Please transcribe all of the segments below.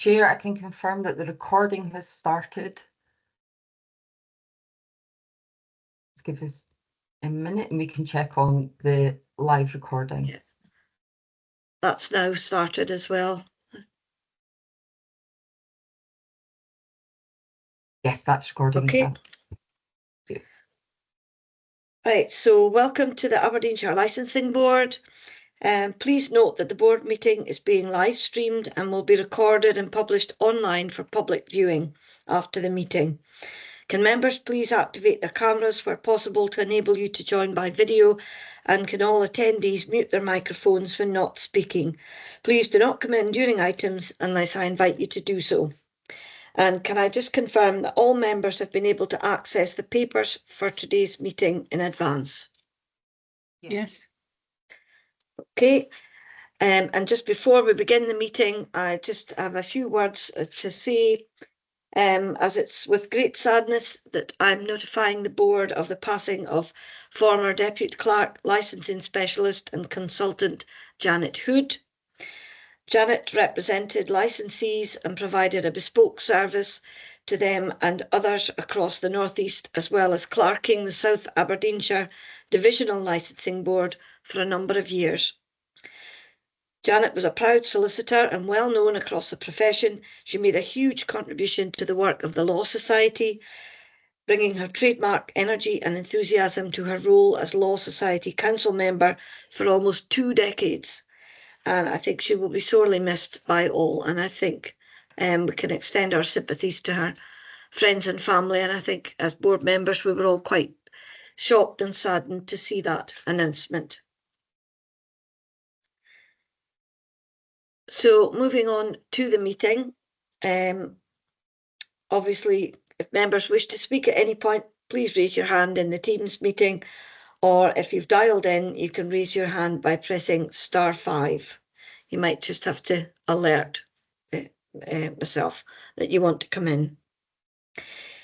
Chair, I can confirm that the recording has started. Let's give us a minute and we can check on the live recording. Yeah. That's now started as well. Yes, that's recording. Okay. Right, so welcome to the Aberdeenshire Licensing Board. Please note that the board meeting is being live streamed and will be recorded and published online for public viewing after the meeting. Can members please activate their cameras where possible to enable you to join by video, and can all attendees mute their microphones when not speaking? Please do not come in during items unless I invite you to do so. And can I just confirm that all members have been able to access the papers for today's meeting in advance? Yes. Okay. And just before we begin the meeting, I just have a few words to say, as it's with great sadness that I'm notifying the board of the passing of former Deputy Clerk, Licensing Specialist and Consultant Janet Hood. Janet represented licensees and provided a bespoke service to them and others across the North East, as well as clerking the South Aberdeenshire Divisional Licensing Board for a number of years. Janet was a proud solicitor and well known across the profession. She made a huge contribution to the work of the Law Society, bringing her trademark energy and enthusiasm to her role as Law Society Council member for almost 2 decades. And I think she will be sorely missed by all. And I think we can extend our sympathies to her friends and family. And I think as board members, we were all quite shocked and saddened to see that announcement. So moving on to the meeting, obviously, if members wish to speak at any point, please raise your hand in the Teams meeting, or if you've dialed in, you can raise your hand by pressing *5. You might just have to alert myself that you want to come in.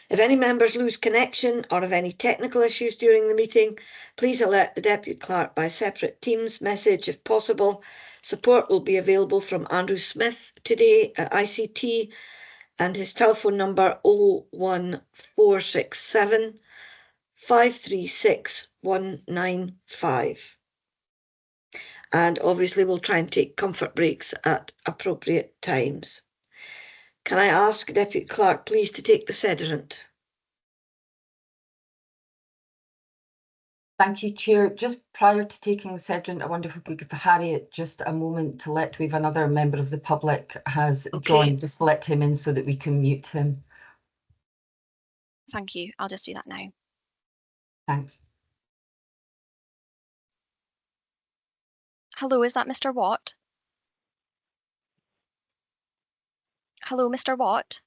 If any members lose connection or have any technical issues during the meeting, please alert the Deputy Clerk by separate Teams message if possible. Support will be available from Andrew Smith today at ICT, and his telephone number 01467 536 195. And obviously we'll try and take comfort breaks at appropriate times. Can I ask Deputy Clerk please to take the sederant? Thank you, Chair. Just prior to taking the sederant, I wonder if we could give Harriet just a moment to let we've another member of the public has joined. Just let him in so that we can mute him. Thank you. I'll just do that now. Thanks. Hello, is that Mr. Watt? Hello, Mr. Watt?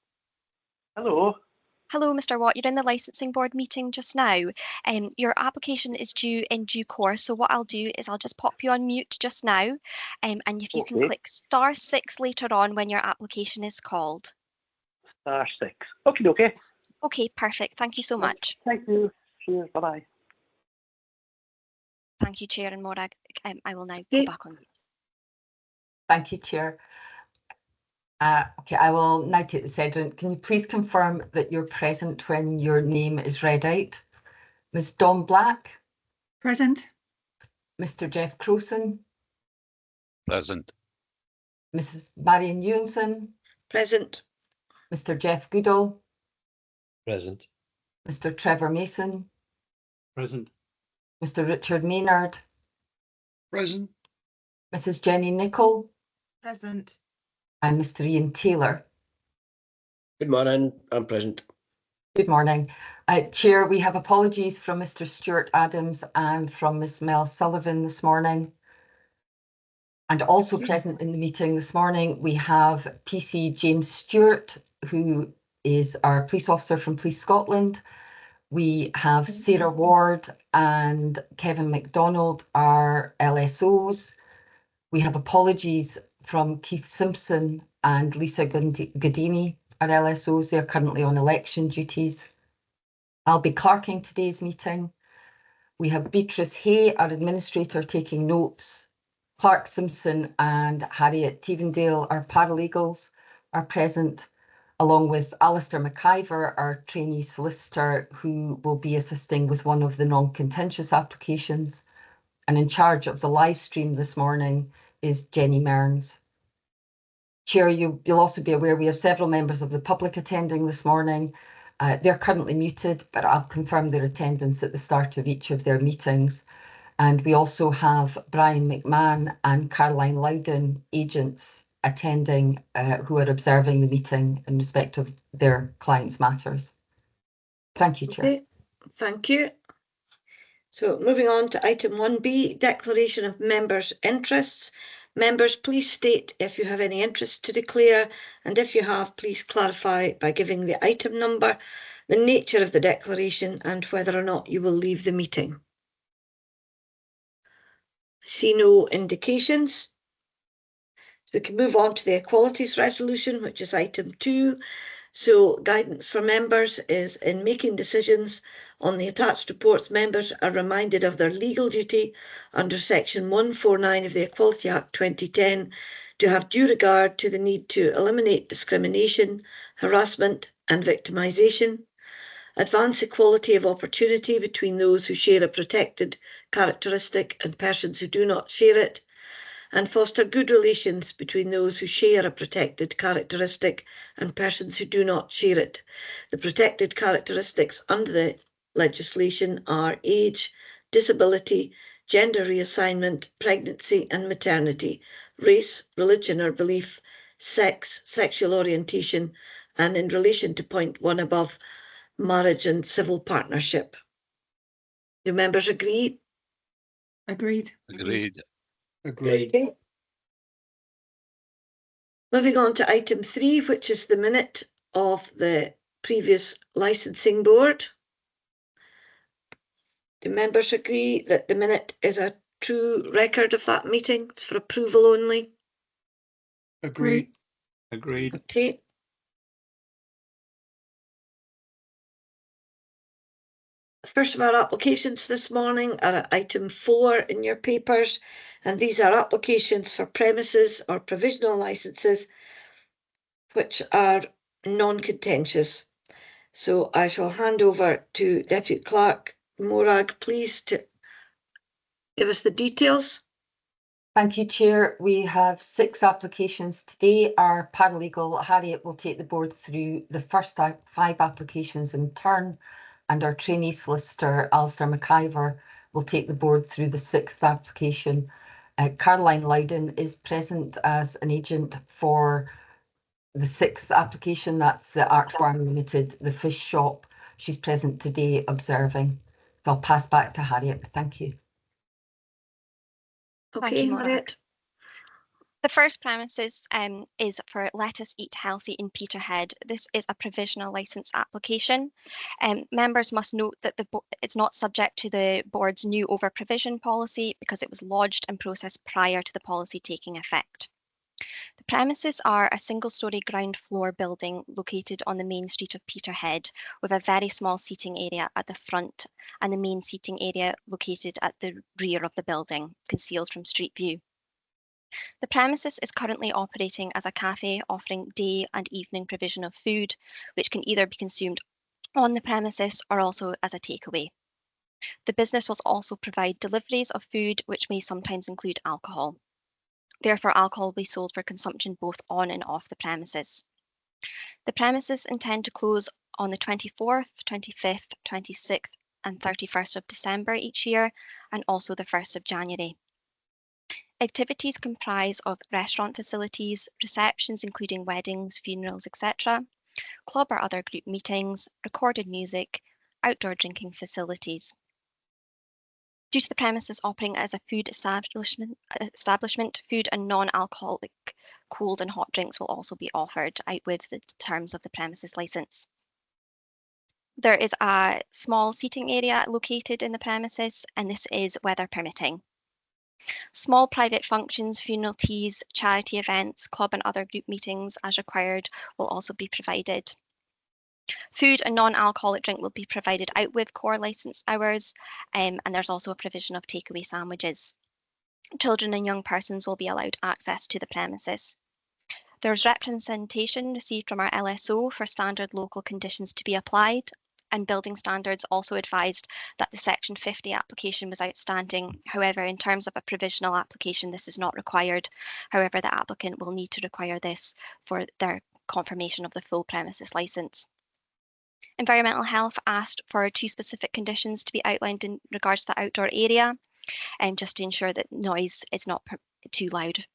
Hello. Hello, Mr. Watt. You're in the Licensing Board meeting just now. Your application is due in due course, so what I'll do is I'll just pop you on mute just now, and if you can click *6 later on when your application is called. *6. Okay, okay. Okay, perfect. Thank you so much. Thank you. Cheers. Bye-bye. Thank you, Chair and Morag. I will now go back on mute. Thank you, Chair. Okay, I will now take the sederant. Can you please confirm that you're present when your name is read out? Ms. Dawn Black? Present. Mr. Jeff Crowson? Present. Mrs. Marion Ewanson? Present. Mr. Jeff Goodall? Present. Mr. Trevor Mason? Present. Mr. Richard Maynard? Present. Mrs. Jenny Nichol? Present. And Mr. Ian Taylor. Good morning. I'm present. Good morning. Chair, we have apologies from Mr. Stuart Adams and from Miss Mel Sullivan this morning. And also present in the meeting this morning, we have PC James Stewart, who is our police officer from Police Scotland. We have Sarah Ward and Kevin MacDonald, our LSOs. We have apologies from Keith Simpson and Lisa Godini, our LSOs. They are currently on election duties. I'll be clerking today's meeting. We have Beatrice Hay, our administrator, taking notes. Clark Simpson and Harriet Tevendale, our paralegals, are present, along with Alistair McIver, our trainee solicitor, who will be assisting with one of the non-contentious applications. And in charge of the live stream this morning is Jenny Mearns. Chair, you'll also be aware we have several members of the public attending this morning. They're currently muted, but I'll confirm their attendance at the start of each of their meetings. And we also have Brian McMahon and Caroline Loudon, agents, attending who are observing the meeting in respect of their clients' matters. Thank you, Chair. Okay, thank you. So moving on to item 1B, declaration of members' interests. Members, please state if you have any interest to declare, and if you have, please clarify by giving the item number, the nature of the declaration, and whether or not you will leave the meeting. I see no indications. We can move on to the equalities resolution, which is item 2. So guidance for members is in making decisions on the attached reports, members are reminded of their legal duty under section 149 of the Equality Act 2010 to have due regard to the need to eliminate discrimination, harassment and victimisation, advance equality of opportunity between those who share a protected characteristic and persons who do not share it, and foster good relations between those who share a protected characteristic and persons who do not share it. The protected characteristics under the legislation are age, disability, gender reassignment, pregnancy and maternity, race, religion or belief, sex, sexual orientation, and in relation to point 1 above, marriage and civil partnership. Do members agree? Agreed. Agreed. Agreed. Okay. Moving on to item 3, which is the minute of the previous licensing board. Do members agree that the minute is a true record of that meeting? It's for approval only. Agreed. Agreed. Okay. First of our applications this morning are at item 4 in your papers, and these are applications for premises or provisional licenses which are non-contentious. So I shall hand over to Deputy Clerk Morag, please, to give us the details. Thank you, Chair. We have 6 applications today. Our paralegal, Harriet, will take the board through the first 5 applications in turn, and our trainee solicitor, Alistair McIver, will take the board through the 6th application. Caroline Loudon is present as an agent for the 6th application. That's the Artworm Limited, the fish shop. She's present today observing. So I'll pass back to Harriet. Thank you. Okay, Morag. Harriet. The first premises is for Let Us Eat Healthy in Peterhead. This is a provisional licence application. Members must note that it's not subject to the board's new over-provision policy because it was lodged and processed prior to the policy taking effect. The premises are a single-storey ground floor building located on the main street of Peterhead, with a very small seating area at the front and the main seating area located at the rear of the building, concealed from street view. The premises is currently operating as a cafe, offering day and evening provision of food, which can either be consumed on the premises or also as a takeaway. The business will also provide deliveries of food, which may sometimes include alcohol. Therefore, alcohol will be sold for consumption both on and off the premises. The premises intend to close on the 24th, 25th, 26th and 31st of December each year, and also the 1st of January. Activities comprise of restaurant facilities, receptions including weddings, funerals, etc., club or other group meetings, recorded music, outdoor drinking facilities. Due to the premises operating as a food establishment, food and non-alcoholic cold and hot drinks will also be offered out with the terms of the premises licence. There is a small seating area located in the premises, and this is weather permitting. Small private functions, funeral teas, charity events, club and other group meetings as required will also be provided. Food and non-alcoholic drink will be provided out with core licensed hours, and there's also a provision of takeaway sandwiches. Children and young persons will be allowed access to the premises. There's representation received from our LSO for standard local conditions to be applied, and building standards also advised that the Section 50 application was outstanding. However, in terms of a provisional application, this is not required. However, the applicant will need to require this for their confirmation of the full premises licence. Environmental Health asked for 2 specific conditions to be outlined in regards to the outdoor area, and just to ensure that noise is not too loud.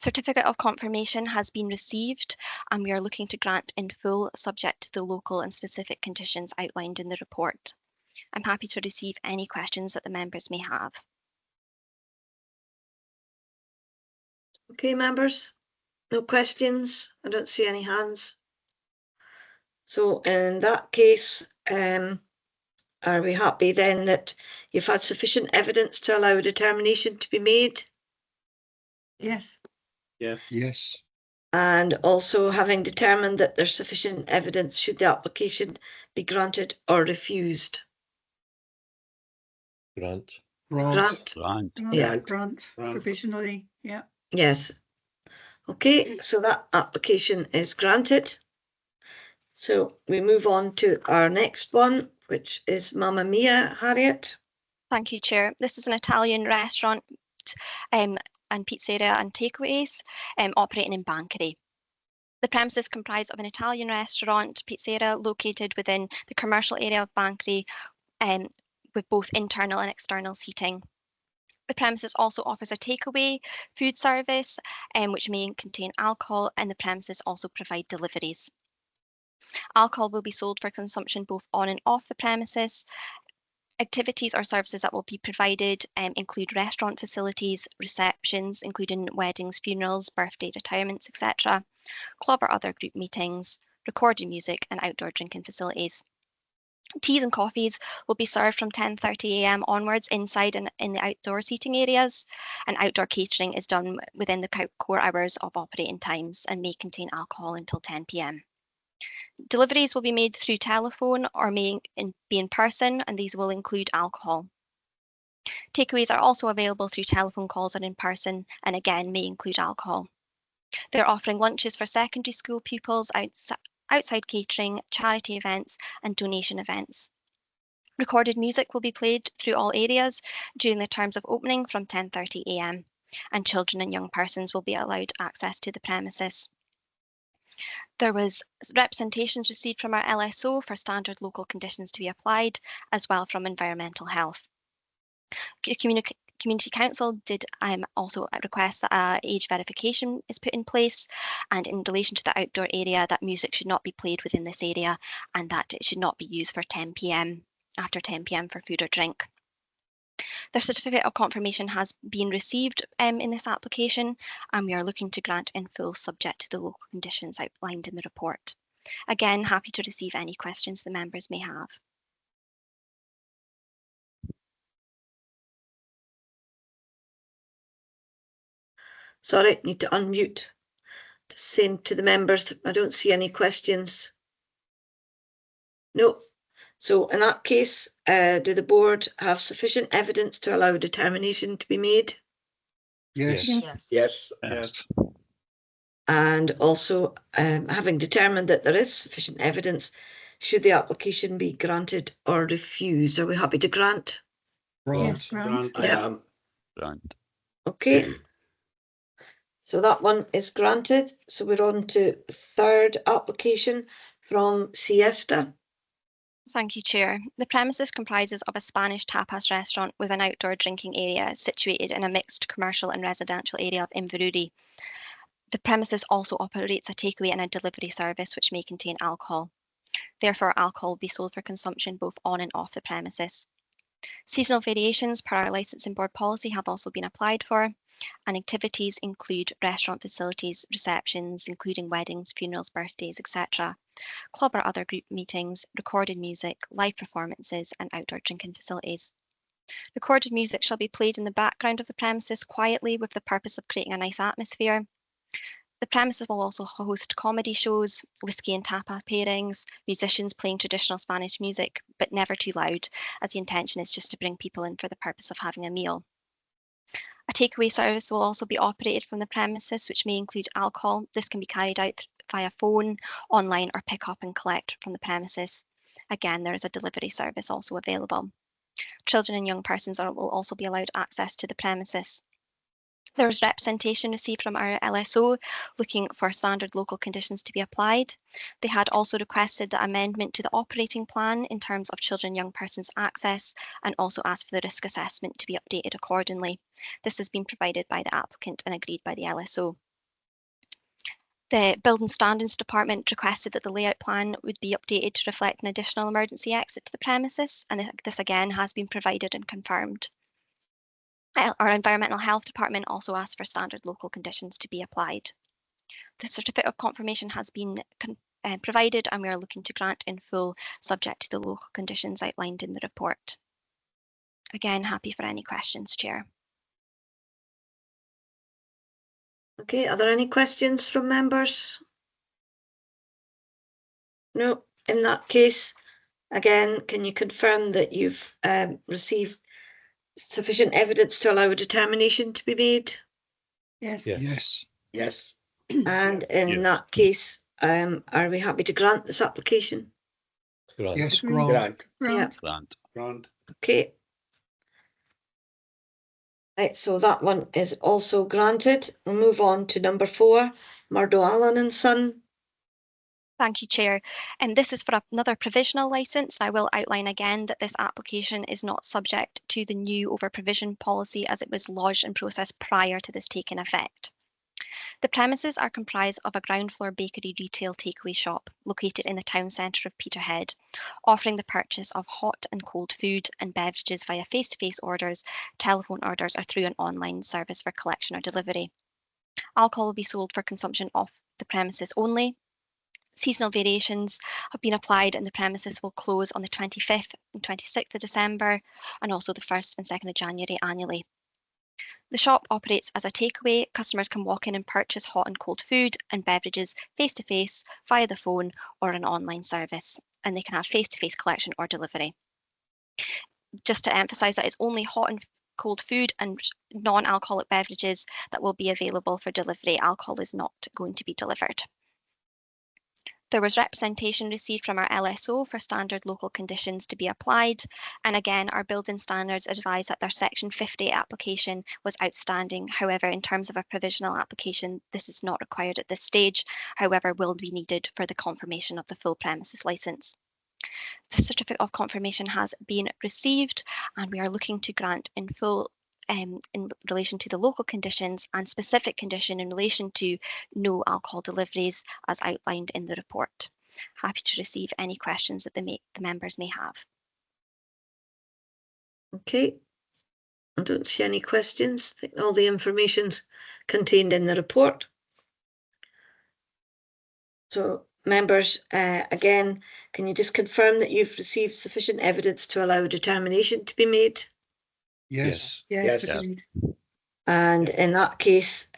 Certificate of confirmation has been received, and we are looking to grant in full, subject to the local and specific conditions outlined in the report. I'm happy to receive any questions that the members may have. Okay, members, no questions? I don't see any hands. So in that case, are we happy then that you've had sufficient evidence to allow a determination to be made? Yes. Yes. And also having determined that there's sufficient evidence should the application be granted or refused? Grant. Grant. Yeah. Grant, provisionally, yeah. Yes. Okay, so that application is granted. So we move on to our next one, which is Mamma Mia, Harriet. Thank you, Chair. This is an Italian restaurant and pizzeria and takeaways operating in Bankery. The premises comprise of an Italian restaurant, pizzeria located within the commercial area of Bankery with both internal and external seating. The premises also offers a takeaway food service, which may contain alcohol, and the premises also provide deliveries. Alcohol will be sold for consumption both on and off the premises. Activities or services that will be provided include restaurant facilities, receptions, including weddings, funerals, birthday, retirements, etc., club or other group meetings, recorded music, and outdoor drinking facilities. Teas and coffees will be served from 10:30 a.m. onwards inside and in the outdoor seating areas, and outdoor catering is done within the core hours of operating times and may contain alcohol until 10 p.m. Deliveries will be made through telephone or may be in person, and these will include alcohol. Takeaways are also available through telephone calls or in person, and again may include alcohol. They're offering lunches for secondary school pupils, outside catering, charity events, and donation events. Recorded music will be played through all areas during the terms of opening from 10:30 a.m, and children and young persons will be allowed access to the premises. There was representations received from our LSO for standard local conditions to be applied, as well from Environmental Health. Community Council did also request that age verification is put in place, and in relation to the outdoor area, that music should not be played within this area and that it should not be used for 10 p.m, after 10 p.m. for food or drink. The certificate of confirmation has been received in this application, and we are looking to grant in full, subject to the local conditions outlined in the report. Again, happy to receive any questions the members may have. Sorry, need to unmute. Just saying to the members, I don't see any questions. No. So in that case, do the board have sufficient evidence to allow a determination to be made? Yes. Yes. And also, having determined that there is sufficient evidence, should the application be granted or refused? Are we happy to grant? Yes, grant. I am. Grant. Okay. So that one is granted. So we're on to third application from Siesta. Thank you, Chair. The premises comprises of a Spanish tapas restaurant with an outdoor drinking area situated in a mixed commercial and residential area of Inverurie. The premises also operates a takeaway and a delivery service which may contain alcohol. Therefore, alcohol will be sold for consumption both on and off the premises. Seasonal variations per our Licensing Board policy have also been applied for, and activities include restaurant facilities, receptions, including weddings, funerals, birthdays, etc., club or other group meetings, recorded music, live performances, and outdoor drinking facilities. Recorded music shall be played in the background of the premises quietly with the purpose of creating a nice atmosphere. The premises will also host comedy shows, whiskey and tapa pairings, musicians playing traditional Spanish music, but never too loud, as the intention is just to bring people in for the purpose of having a meal. A takeaway service will also be operated from the premises, which may include alcohol. This can be carried out via phone, online, or pick up and collect from the premises. Again, there is a delivery service also available. Children and young persons will also be allowed access to the premises. There was representation received from our LSO looking for standard local conditions to be applied. They had also requested the amendment to the operating plan in terms of children and young persons access, and also asked for the risk assessment to be updated accordingly. This has been provided by the applicant and agreed by the LSO. The Building Standards Department requested that the layout plan would be updated to reflect an additional emergency exit to the premises, and this again has been provided and confirmed. Our Environmental Health Department also asked for standard local conditions to be applied. The certificate of confirmation has been provided, and we are looking to grant in full, subject to the local conditions outlined in the report. Again, happy for any questions, Chair. Okay, are there any questions from members? No, in that case, again, can you confirm that you've received sufficient evidence to allow a determination to be made? Yes. Yes. Yes. And in that case, are we happy to grant this application? Yes, Agreed. grant. Grant. Grant. Okay. Right, so that one is also granted. We'll move on to number 4, Murdo Allen and Son. Thank you, Chair. And this is for another provisional licence. I will outline again that this application is not subject to the new over-provision policy as it was lodged and processed prior to this taking effect. The premises are comprised of a ground floor bakery retail takeaway shop located in the town centre of Peterhead, offering the purchase of hot and cold food and beverages via face-to-face orders, telephone orders, or through an online service for collection or delivery. Alcohol will be sold for consumption off the premises only. Seasonal variations have been applied, and the premises will close on the 25th and 26th of December, and also the 1st and 2nd of January annually. The shop operates as a takeaway. Customers can walk in and purchase hot and cold food and beverages face-to-face via the phone or an online service, and they can have face-to-face collection or delivery. Just to emphasise that it's only hot and cold food and non-alcoholic beverages that will be available for delivery. Alcohol is not going to be delivered. There was representation received from our LSO for standard local conditions to be applied, and again our building standards advised that their Section 50 application was outstanding. However, in terms of a provisional application, this is not required at this stage, however will be needed for the confirmation of the full premises licence. The certificate of confirmation has been received, and we are looking to grant in full in relation to the local conditions and specific condition in relation to no alcohol deliveries as outlined in the report. Happy to receive any questions that the members may have. Okay, I don't see any questions. I think all the information's contained in the report. So members, again, can you just confirm that you've received sufficient evidence to allow a determination to be made? Yes. Yes. Yes. Agreed. And in that case,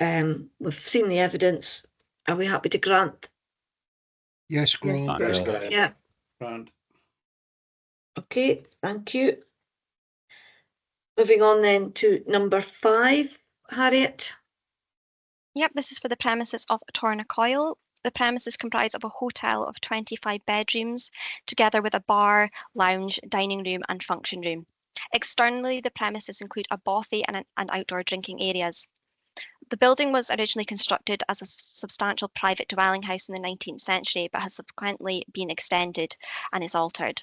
we've seen the evidence. Are we happy to grant? Yes, grant. Yes. Grant. Yeah. Grant. Okay, thank you. Moving on then to number 5, Harriet. Yep, this is for the premises of Tornacoil. The premises comprise of a hotel of 25 bedrooms, together with a bar, lounge, dining room and function room. Externally, the premises include a bothy and outdoor drinking areas. The building was originally constructed as a substantial private dwelling house in the 19th century, but has subsequently been extended and is altered.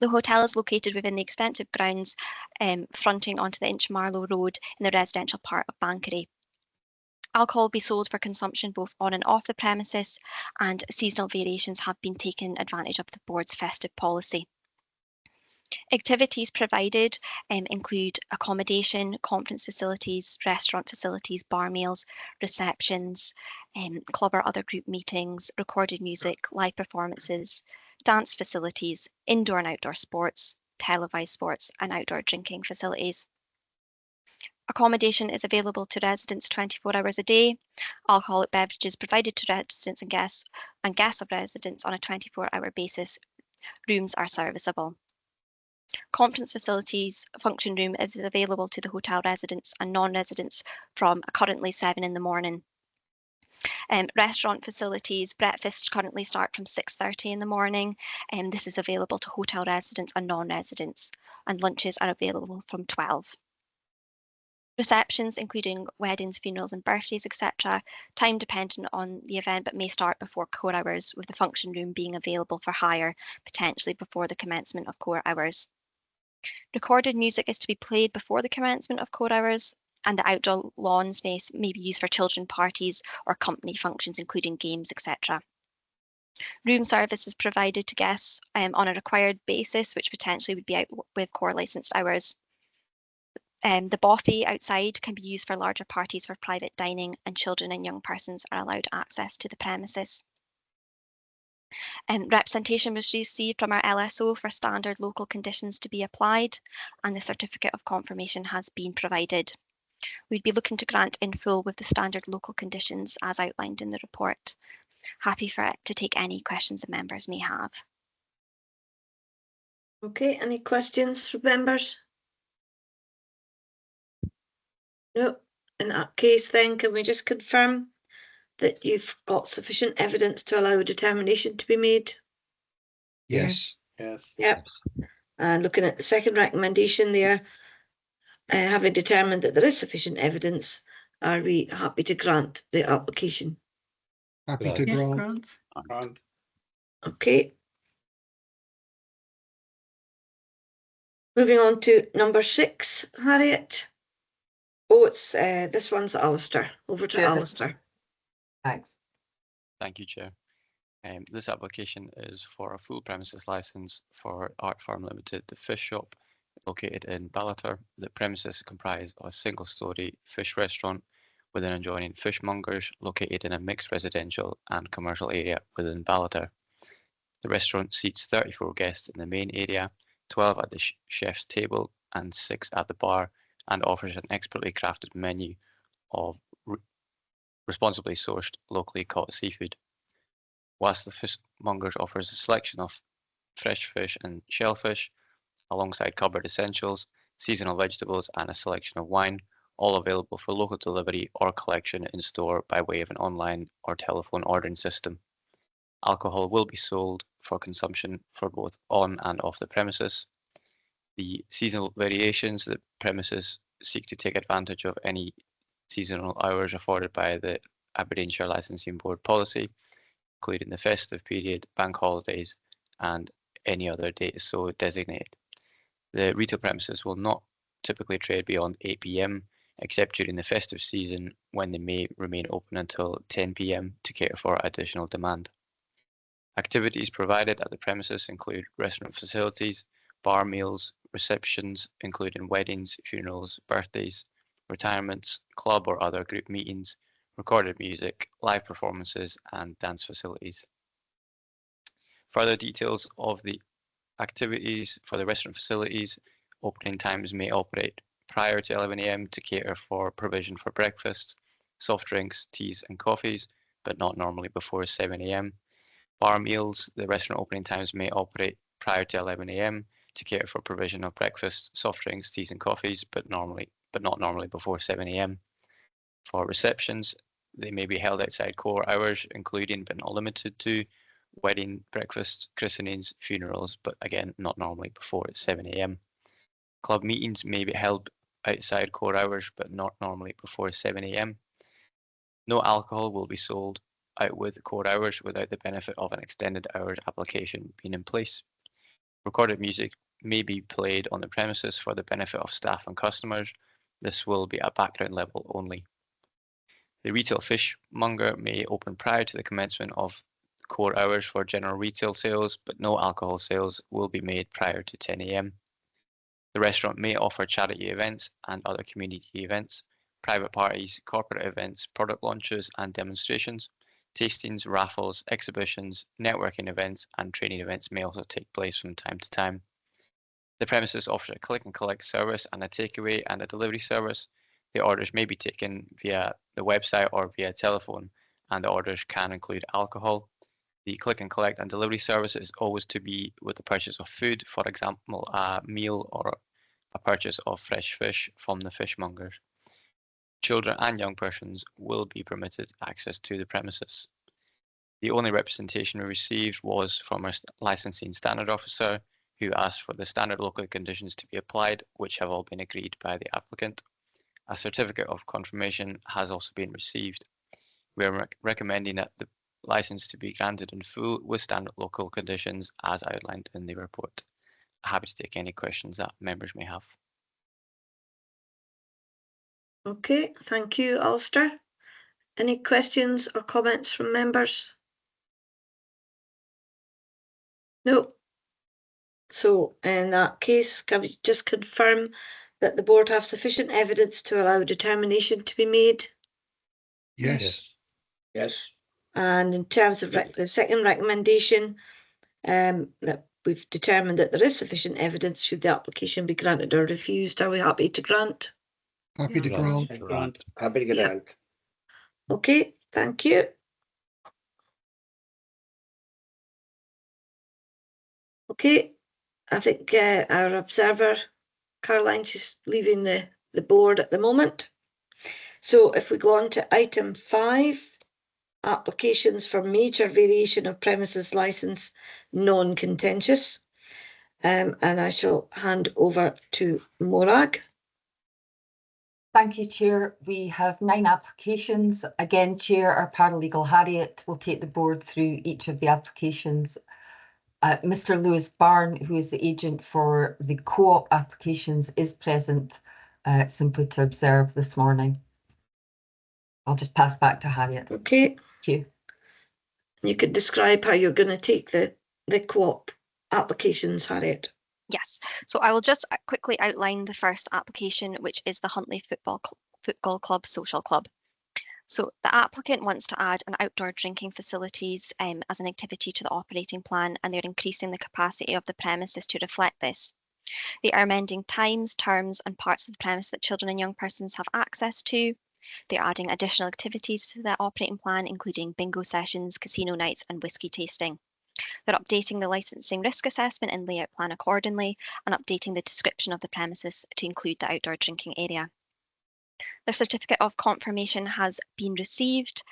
The hotel is located within the extensive grounds fronting onto the Inchmarlow Road in the residential part of Bankery. Alcohol will be sold for consumption both on and off the premises, and seasonal variations have been taken advantage of the board's festive policy. Activities provided include accommodation, conference facilities, restaurant facilities, bar meals, receptions, club or other group meetings, recorded music, live performances, dance facilities, indoor and outdoor sports, televised sports and outdoor drinking facilities. Accommodation is available to residents 24 hours a day. Alcoholic beverages provided to residents and guests of residents on a 24-hour basis. Rooms are serviceable. Conference facilities function room is available to the hotel residents and non-residents from currently 7 in the morning. Restaurant facilities, breakfast currently start from 6:30 in the morning, and this is available to hotel residents and non-residents, and lunches are available from 12. Receptions, including weddings, funerals and birthdays, etc., time dependent on the event but may start before core hours, with the function room being available for hire, potentially before the commencement of core hours. Recorded music is to be played before the commencement of core hours, and the outdoor lawn space may be used for children parties or company functions, including games, etc. Room service is provided to guests on a required basis, which potentially would be out with core licensed hours. The bothy outside can be used for larger parties for private dining, and children and young persons are allowed access to the premises. Representation was received from our LSO for standard local conditions to be applied, and the certificate of confirmation has been provided. We'd be looking to grant in full with the standard local conditions as outlined in the report. Happy to take any questions the members may have. Okay, any questions from members? No, in that case then can we just confirm that you've got sufficient evidence to allow a determination to be made? Yes. Yes. Yep. And looking at the second recommendation there, having determined that there is sufficient evidence, are we happy to grant the application? Happy to Yes, grant. grant. Okay. Moving on to number 6, Harriet. Oh, it's this one's Alistair. Over to Yeah, Alistair. Thanks. Thank you, Chair. This application is for a full premises license for Art Farm Limited, the fish shop located in Ballater. The premises comprise a single-storey fish restaurant with an adjoining fishmongers located in a mixed residential and commercial area within Ballater. The restaurant seats 34 guests in the main area, 12 at the chef's table and 6 at the bar, and offers an expertly crafted menu of responsibly sourced, locally caught seafood. Whilst the fishmongers offers a selection of fresh fish and shellfish, alongside cupboard essentials, seasonal vegetables and a selection of wine, all available for local delivery or collection in store by way of an online or telephone ordering system. Alcohol will be sold for consumption for both on and off the premises. The seasonal variations, the premises seek to take advantage of any seasonal hours afforded by the Aberdeenshire Licensing Board policy, including the festive period, bank holidays, and any other dates so designated. The retail premises will not typically trade beyond 8 p.m, except during the festive season when they may remain open until 10 p.m. to cater for additional demand. Activities provided at the premises include restaurant facilities, bar meals, receptions, including weddings, funerals, birthdays, retirements, club or other group meetings, recorded music, live performances, and dance facilities. Further details of the activities for the restaurant facilities: opening times may operate prior to 11 a.m. to cater for provision for breakfast, soft drinks, teas and coffees, but not normally before 7 a.m. Bar meals: the restaurant opening times may operate prior to 11 a.m. to cater for provision of breakfast, soft drinks, teas and coffees, but not normally before 7 a.m. For receptions, they may be held outside core hours, including but not limited to wedding, breakfasts, christenings, funerals, but again, not normally before 7 a.m. Club meetings may be held outside core hours, but not normally before 7 a.m. No alcohol will be sold out with core hours without the benefit of an extended hours application being in place. Recorded music may be played on the premises for the benefit of staff and customers. This will be at background level only. The retail fishmonger may open prior to the commencement of core hours for general retail sales, but no alcohol sales will be made prior to 10 a.m. The restaurant may offer charity events and other community events, private parties, corporate events, product launches and demonstrations, tastings, raffles, exhibitions, networking events, and training events may also take place from time to time. The premises offers a click and collect service and a takeaway and a delivery service. The orders may be taken via the website or via telephone, and the orders can include alcohol. The click and collect and delivery service is always to be with the purchase of food, for example, a meal or a purchase of fresh fish from the fishmongers. Children and young persons will be permitted access to the premises. The only representation we received was from our licensing standard officer, who asked for the standard local conditions to be applied, which have all been agreed by the applicant. A certificate of confirmation has also been received. We are recommending that the license to be granted in full with standard local conditions as outlined in the report. Happy to take any questions that members may have. Okay, thank you, Alistair. Any questions or comments from members? No. So in that case, can we just confirm that the board have sufficient evidence to allow determination to be made? Yes. Yes. And in terms of the second recommendation, that we've determined that there is sufficient evidence should the application be granted or refused, are we happy to grant? Happy to Yeah. grant. Happy to Yeah. grant. Okay, thank you. Okay, I think our observer, Caroline, she's leaving the board at the moment. So if we go on to item 5, applications for major variation of premises licence, non-contentious. And I shall hand over to Morag. Thank you, Chair. We have 9 applications. Again, Chair, our paralegal Harriet will take the board through each of the applications. Mr. Lewis Barn, who is the agent for the co-op applications, is present simply to observe this morning. I'll just pass back to Harriet. Okay. Thank you. You could describe how you're going to take the co-op applications, Harriet. Yes, so I will just quickly outline the first application, which is the Huntly Football Club Social Club. So the applicant wants to add an outdoor drinking facilities as an activity to the operating plan, and they're increasing the capacity of the premises to reflect this. They are amending times, terms, and parts of the premise that children and young persons have access to. They're adding additional activities to the operating plan, including bingo sessions, casino nights, and whisky tasting. They're updating the licensing risk assessment and layout plan accordingly, and updating the description of the premises to include the outdoor drinking area. The certificate of confirmation has been received,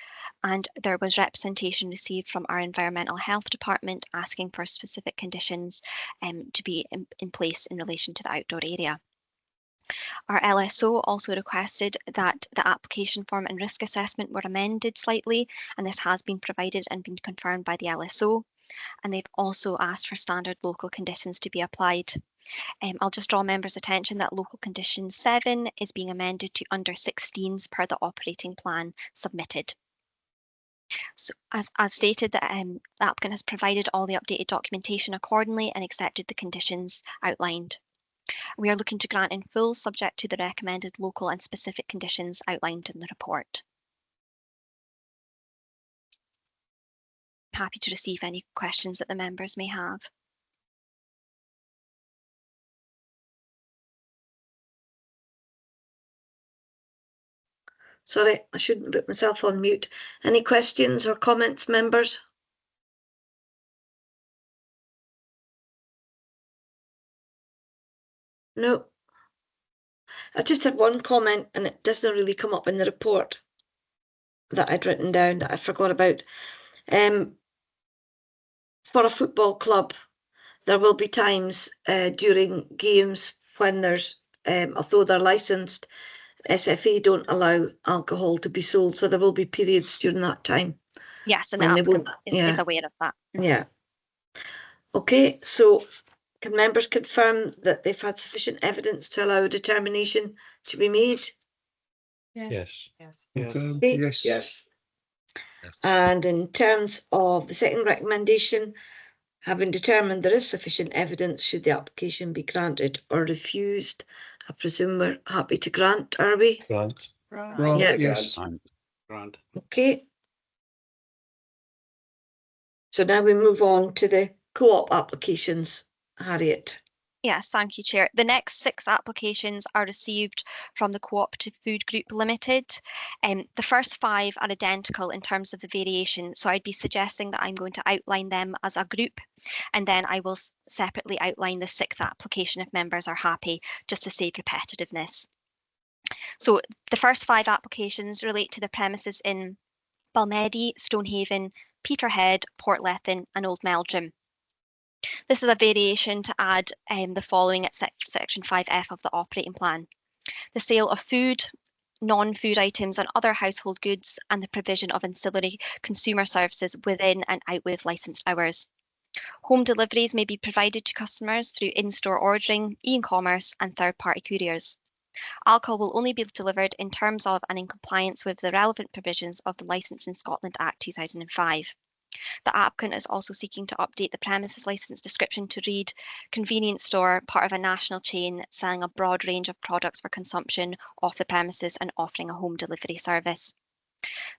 and there was representation received from our environmental health department asking for specific conditions to be in place in relation to the outdoor area. Our LSO also requested that the application form and risk assessment were amended slightly, and this has been provided and been confirmed by the LSO. And they've also asked for standard local conditions to be applied. I'll just draw members' attention that local condition 7 is being amended to under 16s per the operating plan submitted. So as stated, the applicant has provided all the updated documentation accordingly and accepted the conditions outlined. We are looking to grant in full, subject to the recommended local and specific conditions outlined in the report. Happy to receive any questions that the members may have. Sorry, I shouldn't put myself on mute. Any questions or comments, members? No. I just had one comment, and it doesn't really come up in the report that I'd written down that I forgot about. For a football club, there will be times during games when there's, although they're licensed, SFA don't allow alcohol to be sold, so there will be periods during that time. Yes, and the applicant is aware of that. Yeah. Okay, so can members confirm that they've had sufficient evidence to allow a determination to be made? Yes. Yes. Yeah. Yes. Yes. And in terms of the second recommendation, having determined there is sufficient evidence should the application be granted or refused, I presume we're happy to grant, are we? Grant. Right. Yeah. Yes. Grant. Okay. So now we move on to the co-op applications, Harriet. Yes, thank you, Chair. The next 6 applications are received from the Cooperative Food Group Limited. The first 5 are identical in terms of the variation, so I'd be suggesting that I'm going to outline them as a group, and then I will separately outline the 6th application if members are happy, just to save repetitiveness. So the first 5 applications relate to the premises in Balmedy, Stonehaven, Peterhead, Portlethen and Old Meldrum. This is a variation to add the following at section 5F of the operating plan: the sale of food, non-food items and other household goods, and the provision of ancillary consumer services within and out with licensed hours. Home deliveries may be provided to customers through in-store ordering, e-commerce and third-party couriers. Alcohol will only be delivered in terms of and in compliance with the relevant provisions of the Licensing Scotland Act 2005. The applicant is also seeking to update the premises licence description to read convenience store, part of a national chain selling a broad range of products for consumption off the premises and offering a home delivery service.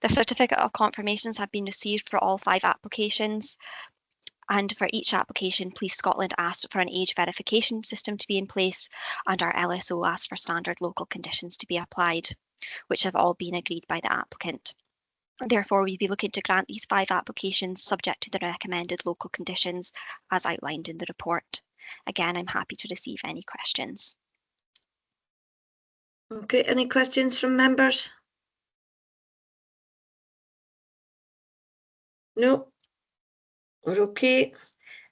The certificate of confirmations have been received for all 5 applications. And for each application, Police Scotland asked for an age verification system to be in place, and our LSO asked for standard local conditions to be applied, which have all been agreed by the applicant. Therefore, we'd be looking to grant these 5 applications subject to the recommended local conditions as outlined in the report. Again, I'm happy to receive any questions. Okay, any questions from members? No? We're okay.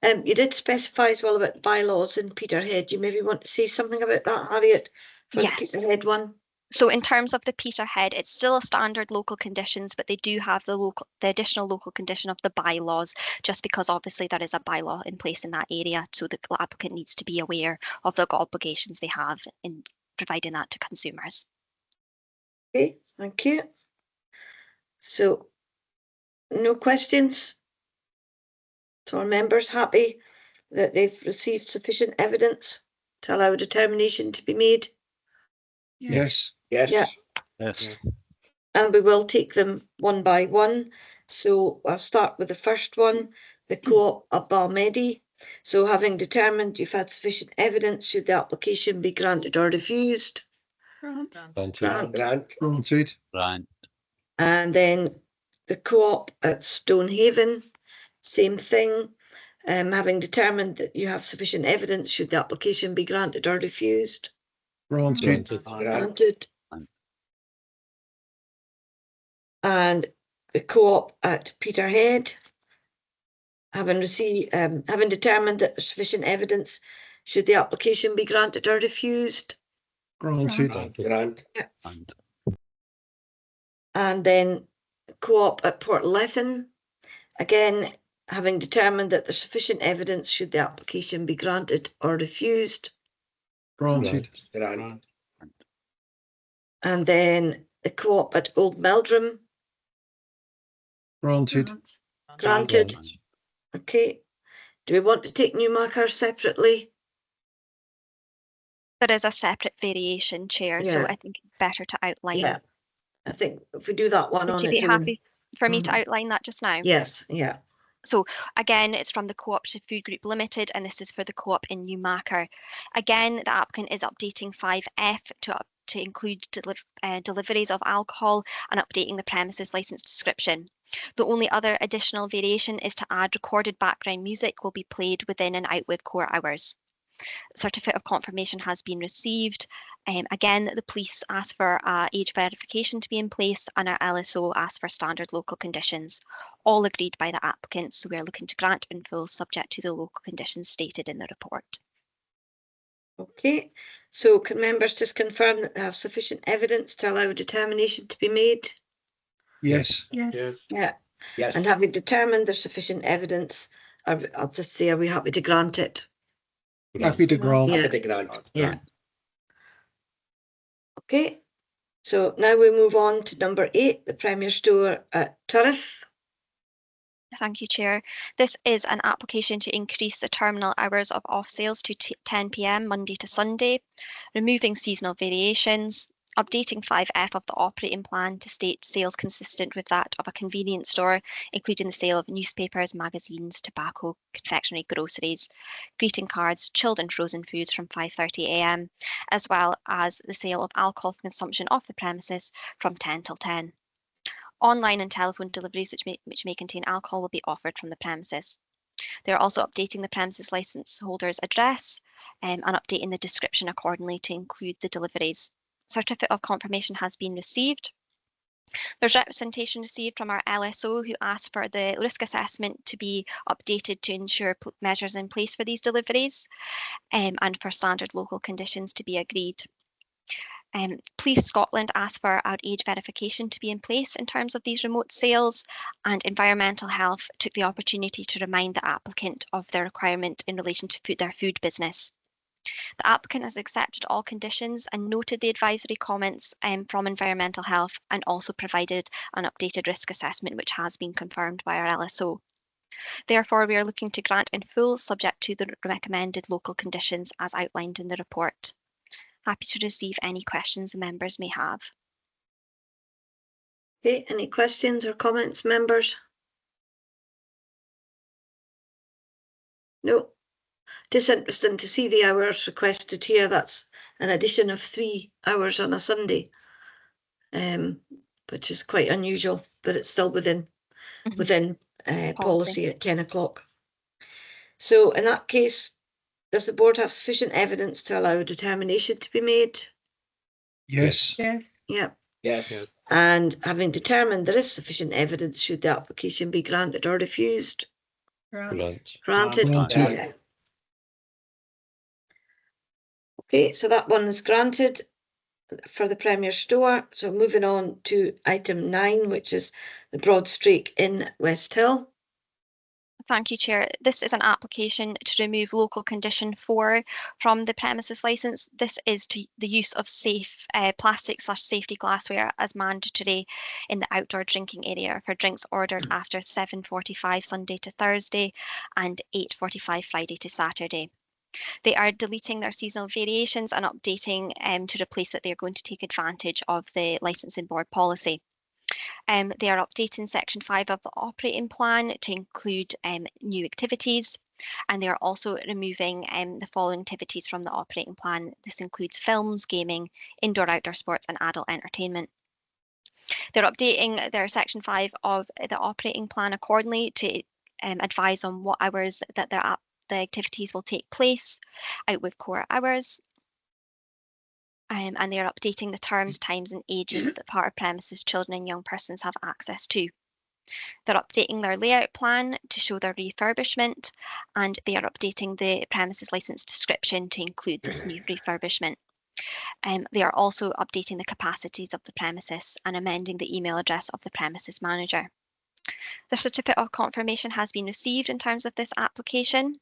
You did specify as well about bylaws in Peterhead. You maybe want to say something about that, Harriet, for Yes. the Peterhead one? So in terms of the Peterhead, it's still a standard local conditions, but they do have the additional local condition of the bylaws, just because obviously there is a bylaw in place in that area, so the applicant needs to be aware of the obligations they have in providing that to consumers. Okay, thank you. So, no questions? So our members happy that they've received sufficient evidence to allow a determination to be made? Yes. Yes. Yeah. Yes. And we will take them one by one. So I'll start with the first one, the Co-op of Balmedy. So having determined you've had sufficient evidence, should the application be granted or refused? Granted. Granted. Grant. And then the Co-op at Stonehaven, same thing. Having determined that you have sufficient evidence, should the application be granted or refused? Granted. Granted. And the Co-op at Peterhead, having determined that there's sufficient evidence, should the application be granted or refused? Granted. And then Co-op at Portlethen, again, having determined that there's sufficient evidence, should the application be granted or refused? Granted. And then the Co-op at Old Meldrum, Granted. granted. Okay. Do we want to take Newmarket separately? There is a separate variation, Chair, so Yeah. I think it's better to outline. Yeah. I think if we do that one Would on you its be own. happy for me to outline that just now? Yes, yeah. So again, it's from the Cooperative Food Group Limited, and this is for the Co-op in Newmarket. Again, the applicant is updating 5F to include deliveries of alcohol and updating the premises licence description. The only other additional variation is to add recorded background music will be played within and out with core hours. Certificate of confirmation has been received. Again, the police asked for age verification to be in place, and our LSO asked for standard local conditions, all agreed by the applicant. So we are looking to grant in full subject to the local conditions stated in the report. Okay, so can members just confirm that they have sufficient evidence to allow a determination to be made? Yes. Yeah. Yes. And having determined there's sufficient evidence, I'll just say, are we happy to grant it? Happy to grant. Yeah. Happy to grant. Yeah. Okay, so now we move on to number 8, the Premier Store at Turriff. Thank you, Chair. This is an application to increase the terminal hours of off sales to 10 p.m. Monday to Sunday, removing seasonal variations, updating 5F of the operating plan to state sales consistent with that of a convenience store, including the sale of newspapers, magazines, tobacco, confectionery, groceries, greeting cards, chilled and frozen foods from 5:30 a.m, as well as the sale of alcohol consumption off the premises from 10 till 10. Online and telephone deliveries which may contain alcohol will be offered from the premises. They're also updating the premises licence holder's address and updating the description accordingly to include the deliveries. Certificate of confirmation has been received. There's representation received from our LSO who asked for the risk assessment to be updated to ensure measures in place for these deliveries and for standard local conditions to be agreed. Police Scotland asked for our age verification to be in place in terms of these remote sales, and Environmental Health took the opportunity to remind the applicant of their requirement in relation to their food business. The applicant has accepted all conditions and noted the advisory comments from Environmental Health and also provided an updated risk assessment which has been confirmed by our LSO. Therefore, we are looking to grant in full subject to the recommended local conditions as outlined in the report. Happy to receive any questions the members may have. Okay, any questions or comments, members? No. Just interesting to see the hours requested here. That's an addition of 3 hours on a Sunday, which is quite unusual, but it's still within policy at 10 o'clock. So in that case, does the board have sufficient evidence to allow a determination to be made? Yes. Yes. Yeah. Yes. And having determined there is sufficient evidence, should the application be granted or refused? Grant. Granted. Granted. Yeah. Okay, so that one is granted for the Premier Store. So moving on to item 9, which is the Broad Streak in West Hill. Thank you, Chair. This is an application to remove local condition 4 from the premises licence. This is to the use of safe plastic/safety glassware as mandatory in the outdoor drinking area for drinks ordered after 7:45 Sunday to Thursday and 8:45 Friday to Saturday. They are deleting their seasonal variations and updating to replace that. They're going to take advantage of the Licensing Board policy. They are updating section 5 of the operating plan to include new activities, and they are also removing the following activities from the operating plan. This includes films, gaming, indoor-outdoor sports and adult entertainment. They're updating their section 5 of the operating plan accordingly to advise on what hours that the activities will take place out with core hours. And they are updating the terms, times and ages that part of premises children and young persons have access to. They're updating their layout plan to show their refurbishment, and they are updating the premises licence description to include this new refurbishment. They are also updating the capacities of the premises and amending the email address of the premises manager. The certificate of confirmation has been received in terms of this application.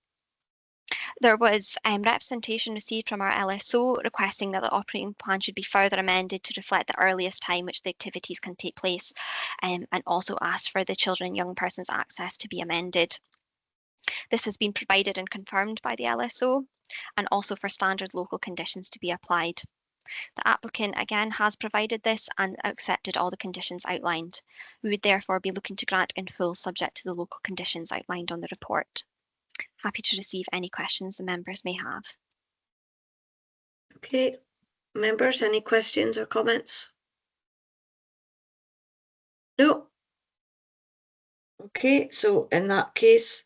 There was representation received from our LSO requesting that the operating plan should be further amended to reflect the earliest time which the activities can take place, and also asked for the children and young persons access to be amended. This has been provided and confirmed by the LSO, and also for standard local conditions to be applied. The applicant again has provided this and accepted all the conditions outlined. We would therefore be looking to grant in full subject to the local conditions outlined on the report. Happy to receive any questions the members may have. Okay, members, any questions or comments? No. Okay, so in that case,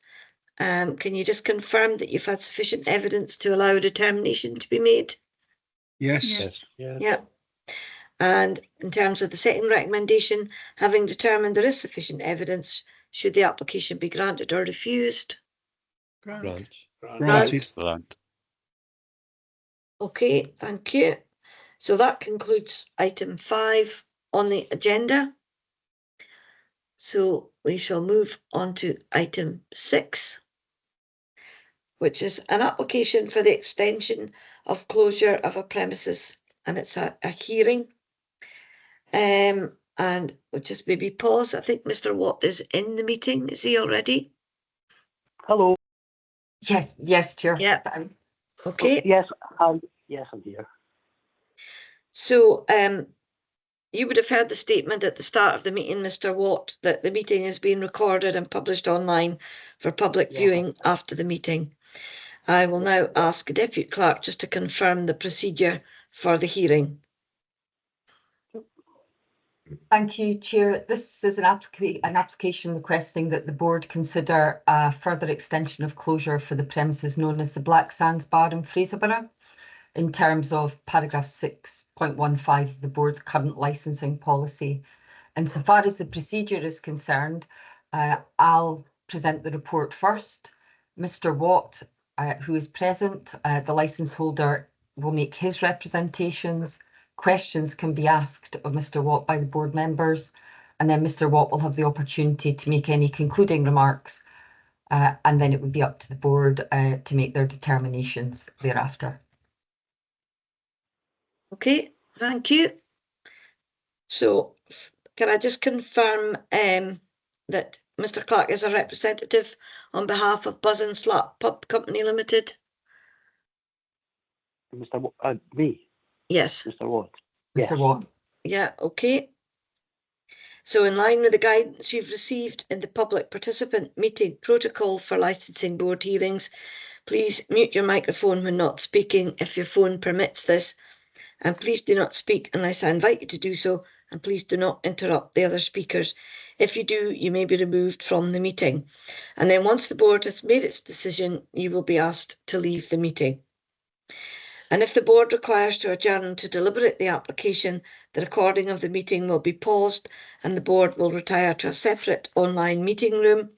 can you just confirm that you've had sufficient evidence to allow a determination to be made? Yes. Yes. Yeah. And in terms of the second recommendation, having determined there is sufficient evidence, should the application be granted or refused? Grant. Granted. Grant. Okay, thank you. So that concludes item 5 on the agenda. So we shall move on to item 6, which is an application for the extension of closure of a premises, and it's a hearing. And we'll just maybe pause. I think Mr. Watt is in the meeting. Is he already? Hello. Yes, Chair. Yeah. Okay. Yes, I'm here. So you would have heard the statement at the start of the meeting, Mr. Watt, that the meeting is being recorded and published online for public viewing after the meeting. I will now ask the Deputy Clerk just to confirm the procedure for the hearing. Thank you, Chair. This is an application requesting that the board consider a further extension of closure for the premises known as the Black Sands Bar in Fraserburgh in terms of paragraph 6.15 of the board's current licensing policy. Insofar as the procedure is concerned, I'll present the report first. Mr. Watt, who is present, the licence holder, will make his representations. Questions can be asked of Mr. Watt by the board members, and then Mr. Watt will have the opportunity to make any concluding remarks, and then it would be up to the board to make their determinations thereafter. Okay, thank you. So can I just confirm that Mr. Clark is a representative on behalf of Buzz and Slap Pub Company Limited? Me, Yes. Mr. Watt. Mr. Watt. Yeah, okay. So in line with the guidance you've received in the public participant meeting protocol for licensing board hearings, please mute your microphone when not speaking if your phone permits this, and please do not speak unless I invite you to do so, and please do not interrupt the other speakers. If you do, you may be removed from the meeting. And then once the board has made its decision, you will be asked to leave the meeting. And if the board requires to adjourn to deliberate the application, the recording of the meeting will be paused and the board will retire to a separate online meeting room.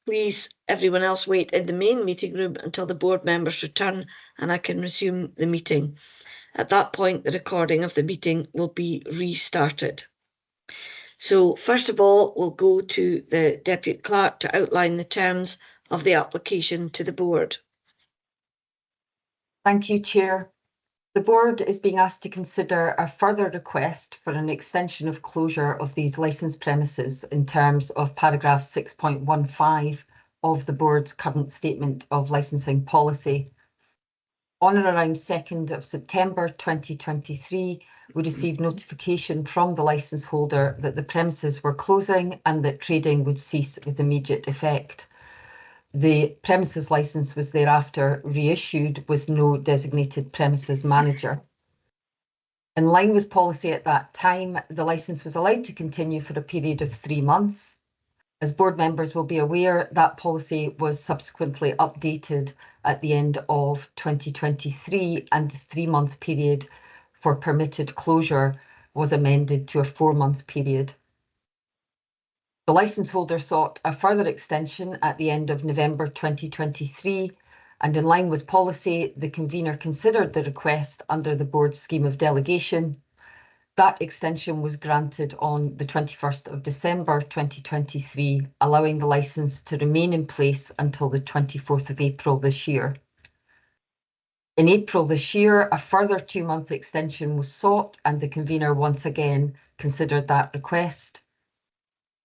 Please, everyone else, wait in the main meeting room until the board members return and I can resume the meeting. At that point, the recording of the meeting will be restarted. So first of all, we'll go to the Deputy Clerk to outline the terms of the application to the board. Thank you, Chair. The board is being asked to consider a further request for an extension of closure of these licensed premises in terms of paragraph 6.15 of the board's current statement of licensing policy. On or around 2nd of September 2023, we received notification from the licence holder that the premises were closing and that trading would cease with immediate effect. The premises licence was thereafter reissued with no designated premises manager. In line with policy at that time, the licence was allowed to continue for a period of 3 months. As board members will be aware, that policy was subsequently updated at the end of 2023 and the 3-month period for permitted closure was amended to a 4-month period. The licence holder sought a further extension at the end of November 2023, and in line with policy, the convener considered the request under the board's scheme of delegation. That extension was granted on the 21st of December 2023, allowing the licence to remain in place until the 24th of April this year. In April this year, a further 2-month extension was sought, and the convener once again considered that request.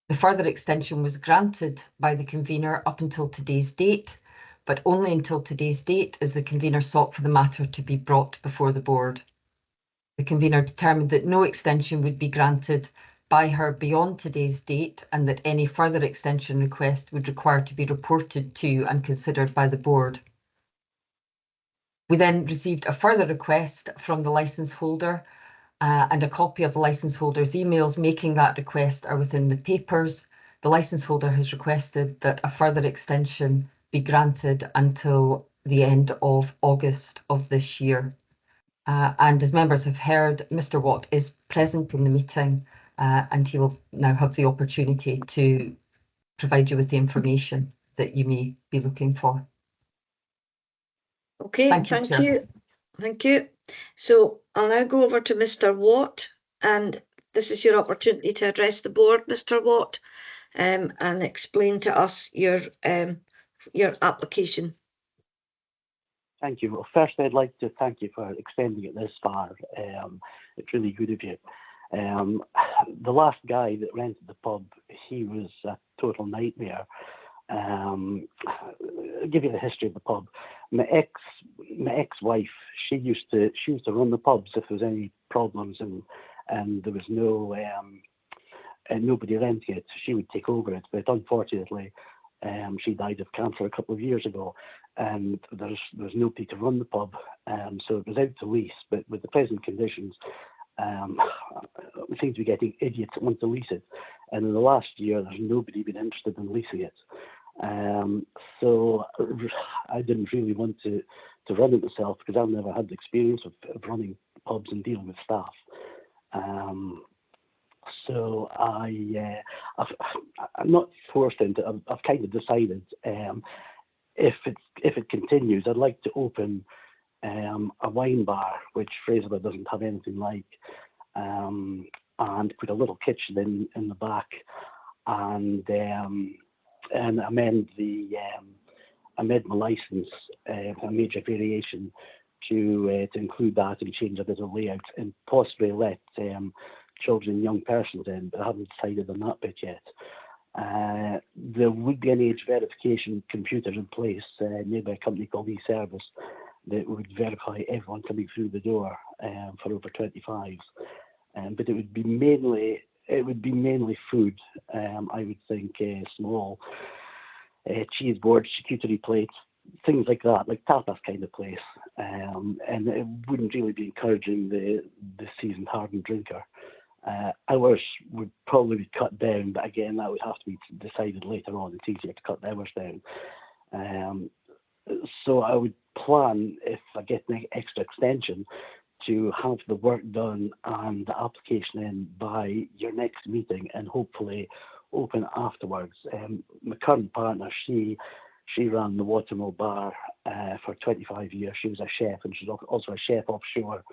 The further extension was granted by the convener up until today's date, but only until today's date as the convener sought for the matter to be brought before the board. The convener determined that no extension would be granted by her beyond today's date and that any further extension request would require to be reported to and considered by the board. We then received a further request from the licence holder and a copy of the licence holder's emails making that request are within the papers. The licence holder has requested that a further extension be granted until the end of August of this year. And as members have heard, Mr. Watt is present in the meeting and he will now have the opportunity to provide you with the information that you may be looking for. Okay, thank you. So I'll now go over to Mr. Watt, and this is your opportunity to address the board, Mr. Watt, and explain to us your application. Thank you. Well, first, I'd like to thank you for extending it this far. It's really good of you. The last guy that rented the pub, he was a total nightmare. I'll give you the history of the pub. My ex-wife, she used to run the pubs if there was any problems and there was no nobody renting it. She would take over it, but unfortunately, she died of cancer a couple of years ago, and there's nobody to run the pub, so it was out to lease. But with the present conditions, we seem to be getting idiots that want to lease it, and in the last year, there's nobody been interested in leasing it. So I didn't really want to run it myself because I've never had the experience of running pubs and dealing with staff. So I'm not forced into it. I've kind of decided if it continues, I'd like to open a wine bar, which Fraserburgh doesn't have anything like, and put a little kitchen in the back, and amend my license, a major variation to include that and change a bit of layout and possibly let children and young persons in, but I haven't decided on that bit yet. There would be an age verification computer in place made by a company called eService that would verify everyone coming through the door for over 25s. But it would be mainly food. I would think small cheese boards, charcuterie plates, things like that, like tapas kind of place. And it wouldn't really be encouraging the seasoned hardened drinker. Hours would probably be cut down, but again, that would have to be decided later on. It's easier to cut the hours down. So I would plan, if I get an extra extension, to have the work done and the application in by your next meeting and hopefully open afterwards. My current partner, she ran the Watermill Bar for 25 years. She was a chef, and she's also a chef offshore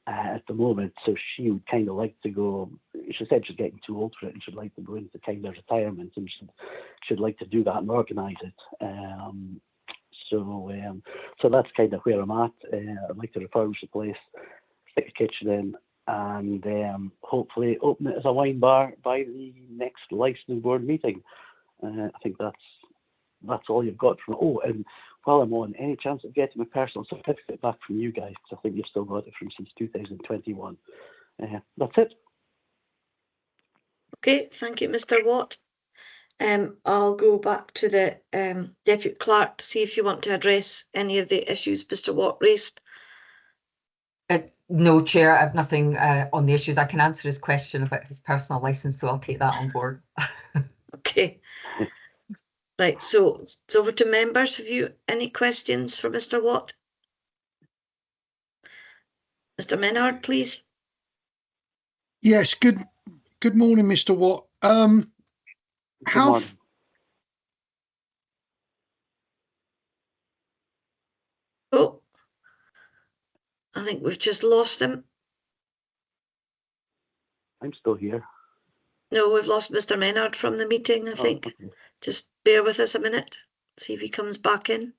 at the moment. So she would kind of like to go. She said she's getting too old for it, and she'd like to go into kind of retirement, and she'd like to do that and organise it. So that's kind of where I'm at. I'd like to refurbish the place, stick a kitchen in, and hopefully open it as a wine bar by the next licensing board meeting. I think that's all you've got from it. Oh, and while I'm on, any chance of getting my personal certificate back from you guys? Because I think you've still got it from since 2021. That's it. Okay, thank you, Mr. Watt. I'll go back to the Deputy Clerk to see if you want to address any of the issues Mr. Watt raised. No, Chair, I have nothing on the issues. I can answer his question about his personal licence, so I'll take that on board. Okay. Right, so it's over to members. Have you any questions for Mr. Watt? Mr. Menard, please. Yes, good morning, Mr. Watt. Oh, I think we've just lost him. I'm still here. No, we've lost Mr. Menard from the meeting, I think. Okay. Just bear with us a minute, see if he comes back in.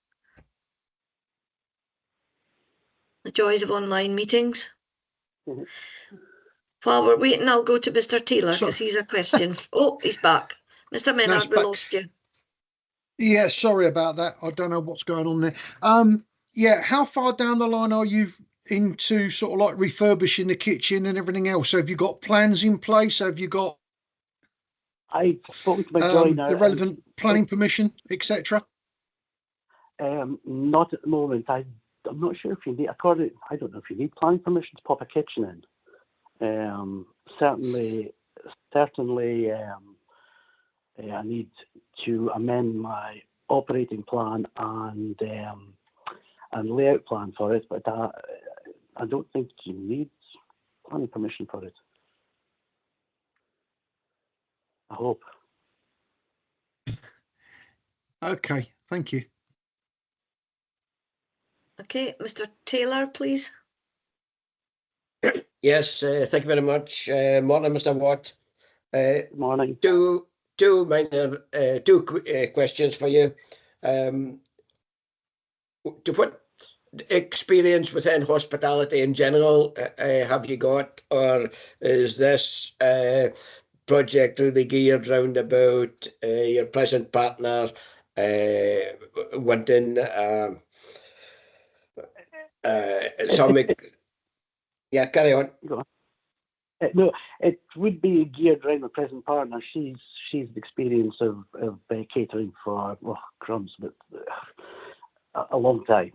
The joys of online meetings. Mm-hmm. While we're waiting, I'll go to Mr. Taylor because he's a question. Oh, he's back. Mr. Menard, we lost you. Yeah, sorry about that. I don't know what's going on there. Yeah, how far down the line are you into sort of like refurbishing the kitchen and everything else? Have you got plans in place? Have you got I spoke to my joiner. The relevant planning permission, etc.? Not at the moment. I'm not sure if you need. I don't know if you need planning permission to pop a kitchen in. Certainly. I need to amend my operating plan and layout plan for it, but I don't think you need planning permission for it. I hope. Okay, thank you. Okay, Mr. Taylor, please. Yes, thank you very much. Morning, Mr. Watt. Morning. Two questions for you. To what experience within hospitality in general have you got, or is this project really geared round about your present partner wanting some. Yeah, carry on. Go on. No, it would be geared around the present partner. She's the experience of catering for crumbs, but a long time.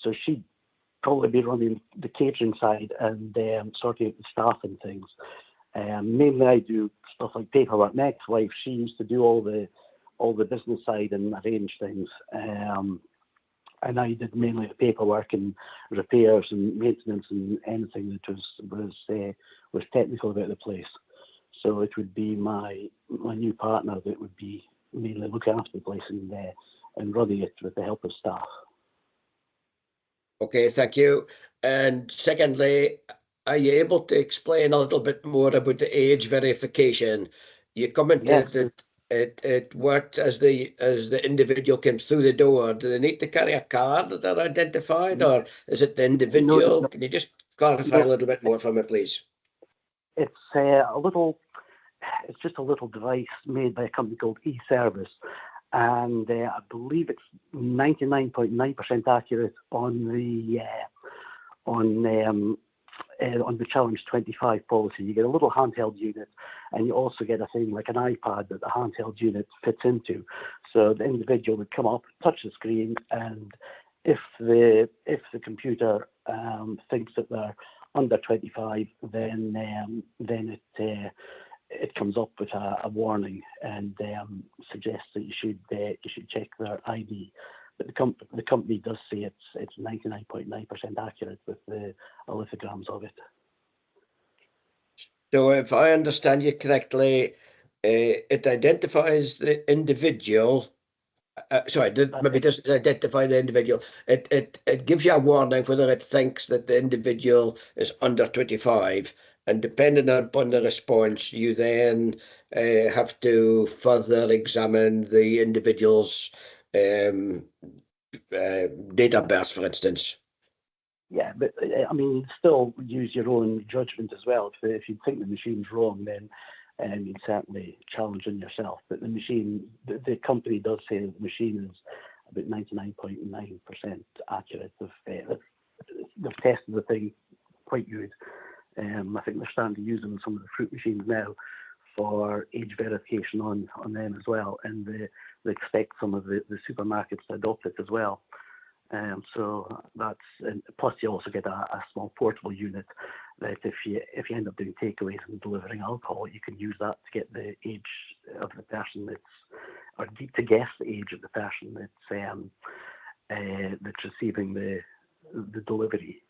So she'd probably be running the catering side and sorting out the staff and things. Mainly I do stuff like paperwork. My ex-wife, she used to do all the business side and arrange things. And I did mainly the paperwork and repairs and maintenance and anything that was technical about the place. So it would be my new partner that would be mainly looking after the place and running it with the help of staff. Okay, thank you. And secondly, are you able to explain a little bit more about the age verification? You commented that it worked as the individual came through the door. Do they need to carry a card that are identified, or is it the individual? No. Can you just clarify a little bit more for me, please? It's it's just a little device made by a company called eService, and I believe it's 99.9% accurate on the Challenge 25 policy. You get a little handheld unit, and you also get a thing like an iPad that the handheld unit fits into. So the individual would come up, touch the screen, and if the computer thinks that they're under 25, then it comes up with a warning and suggests that you should check their ID. But the company does say it's 99.9% accurate with the lithograms of it. So if I understand you correctly, it identifies the individual. Maybe doesn't identify the individual. It gives you a warning whether it thinks that the individual is under 25, and depending upon the response, you then have to further examine the individual's date of birth, for instance. Yeah, but I mean, you still use your own judgment as well. If you think the machine's wrong, then you'd certainly challenge on yourself. But the company does say that the machine is about 99.9% accurate. They've tested the thing quite good. I think they're starting to use them in some of the fruit machines now for age verification on them as well, and they expect some of the supermarkets to adopt it as well. So plus you also get a small portable unit that if you end up doing takeaways and delivering alcohol, you can use that to get the age of the person or to guess the age of the person that's receiving the delivery.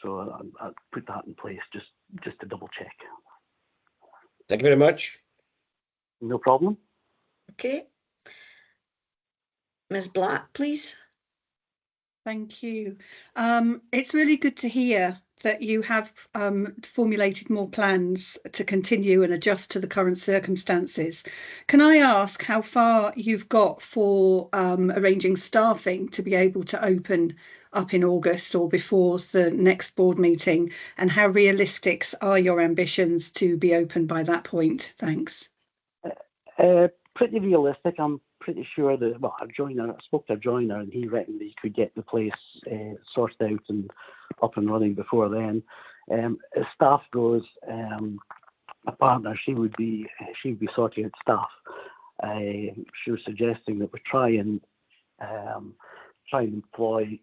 So I'll put that in place just to double check. Thank you very much. No problem. Okay. Ms. Black, please. Thank you. It's really good to hear that you have formulated more plans to continue and adjust to the current circumstances. Can I ask how far you've got for arranging staffing to be able to open up in August or before the next board meeting, and how realistic are your ambitions to be open by that point? Thanks. Pretty realistic. I'm pretty sure that, I spoke to a joiner and he reckoned that he could get the place sorted out and up and running before then. As staff goes, a partner, she would be sorting out staff. She was suggesting that we try and employ,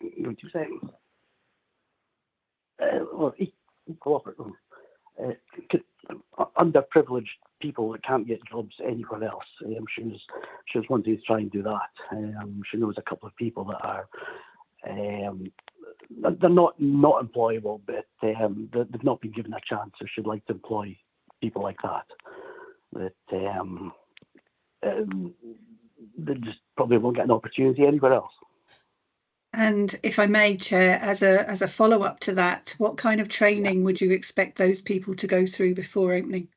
what do you say? Underprivileged people that can't get jobs anywhere else. She was wanting to try and do that. She knows a couple of people that are they're not employable, but they've not been given a chance. So she'd like to employ people like that. They just probably won't get an opportunity anywhere else. And if I may, Chair, as a follow-up to that, what kind of training would you expect those people to go through before opening?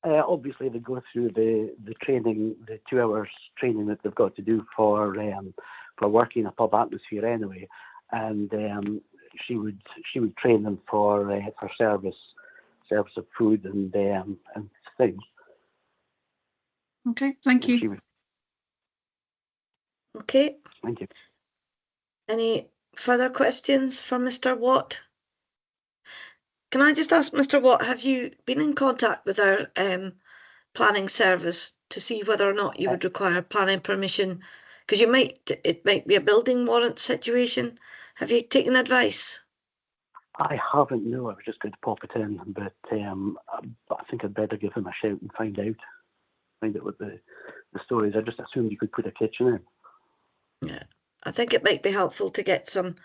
Obviously, they go through the training, the 2 hours training that they've got to do for working in a pub atmosphere anyway, and she would train them for service service of food and things. Okay, thank you. Okay, Thank you. any further questions from Mr. Watt? Can I just ask Mr. Watt, have you been in contact with our planning service to see whether or not you would require planning permission? Because it might be a building warrant situation. Have you taken advice? I haven't, no, I was just going to pop it in, but I think I'd better give him a shout and find out what the story is. I just assumed you could put a kitchen in. Yeah, I think it might be helpful to get some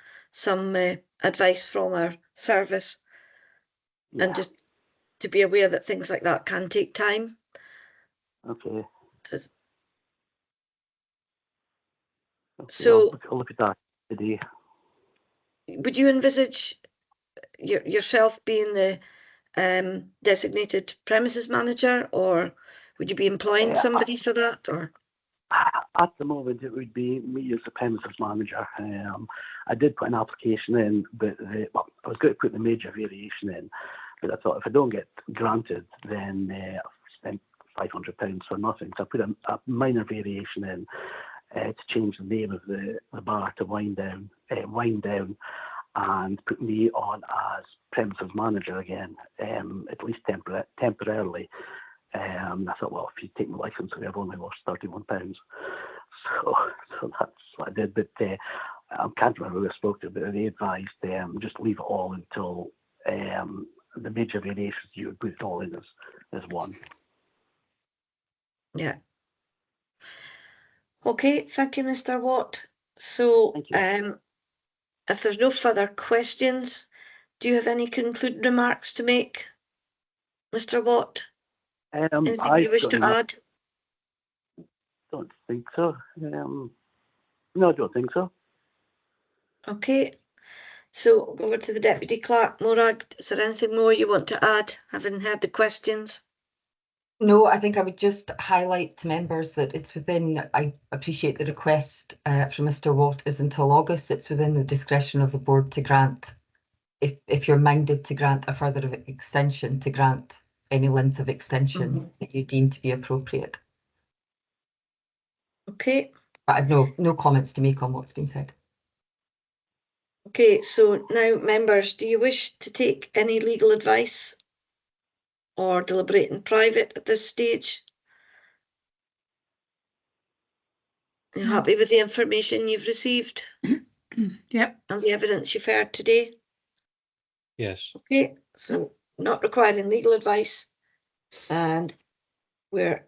advice from our service, and just to be aware that things like that can take time. Okay. So I'll look at that today. would you envisage yourself being the designated premises manager, or would you be employing somebody for that? Or at the moment, it would be me as the premises manager. I did put an application in, but I was going to put the major variation in, but I thought if I don't get granted, then I've spent £500 for nothing. So I put a minor variation in to change the name of the bar to Wind Down, and put me on as premises manager again, at least temporarily. I thought, well, if you take my license away, I've only lost £31. So that's what I did. But I can't remember who I spoke to, but they advised just leave it all until the major variations, you would put it all in as one. yeah. Okay, thank you, Mr. Watt. So if there's no further questions, do you have any concluding remarks to make, Mr. Watt? Anything you wish to add? Don't think so. No, I don't think so. Okay, so go over to the Deputy Clerk. Morag, is there anything more you want to add, having heard the questions? No, I think I would just highlight to members that it's within, I appreciate the request from Mr. Watt is until August. It's within the discretion of the board to grant, if you're minded to grant a further extension, to grant any length of extension that you deem to be appropriate. Okay. But I've no comments to make on what's been said. Okay, so now members, do you wish to take any legal advice or deliberate in private at this stage? You're happy with the information you've received? Yep. And the evidence you've heard today? Yes. Okay, so not requiring legal advice, and we're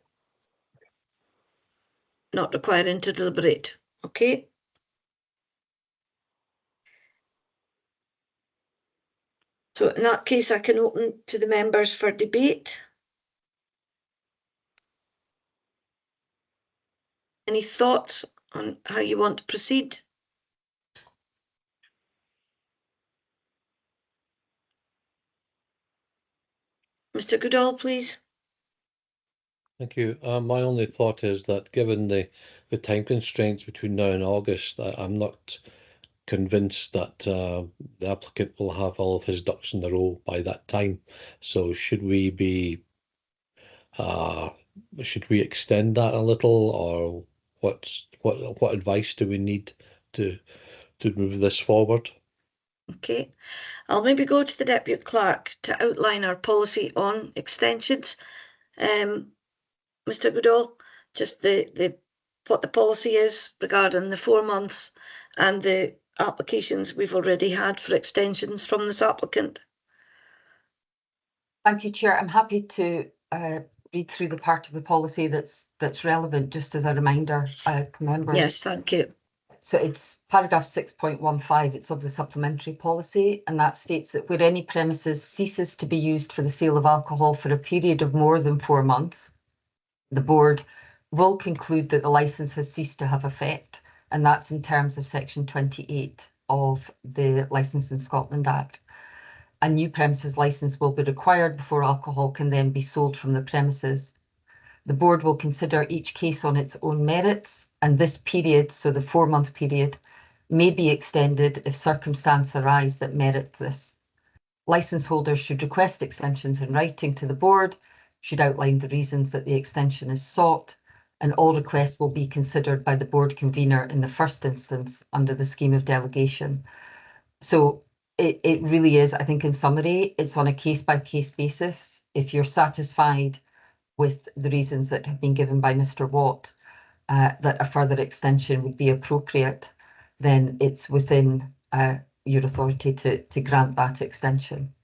not requiring to deliberate. Okay. So in that case, I can open to the members for debate. Any thoughts on how you want to proceed? Mr. Goodall, please. Thank you. My only thought is that given the time constraints between now and August, I'm not convinced that the applicant will have all of his ducks in a row by that time. So should we extend that a little, or what advice do we need to move this forward? Okay, I'll maybe go to the Deputy Clerk to outline our policy on extensions. Mr. Goodall, just what the policy is regarding the 4 months and the applications we've already had for extensions from this applicant. Thank you, Chair. I'm happy to read through the part of the policy that's relevant, just as a reminder to members. Yes, thank you. So it's paragraph 6.15, it's of the supplementary policy, and that states that where any premises ceases to be used for the sale of alcohol for a period of more than 4 months, the board will conclude that the licence has ceased to have effect, and that's in terms of section 28 of the Licensing Scotland Act. A new premises licence will be required before alcohol can then be sold from the premises. The board will consider each case on its own merits, and this period, so the 4-month period, may be extended if circumstances arise that merit this. Licence holders should request extensions in writing to the board, should outline the reasons that the extension is sought, and all requests will be considered by the board convener in the first instance under the scheme of delegation. So it really is, I think in summary, it's on a case-by-case basis. If you're satisfied with the reasons that have been given by Mr. Watt, that a further extension would be appropriate, then it's within your authority to grant that extension.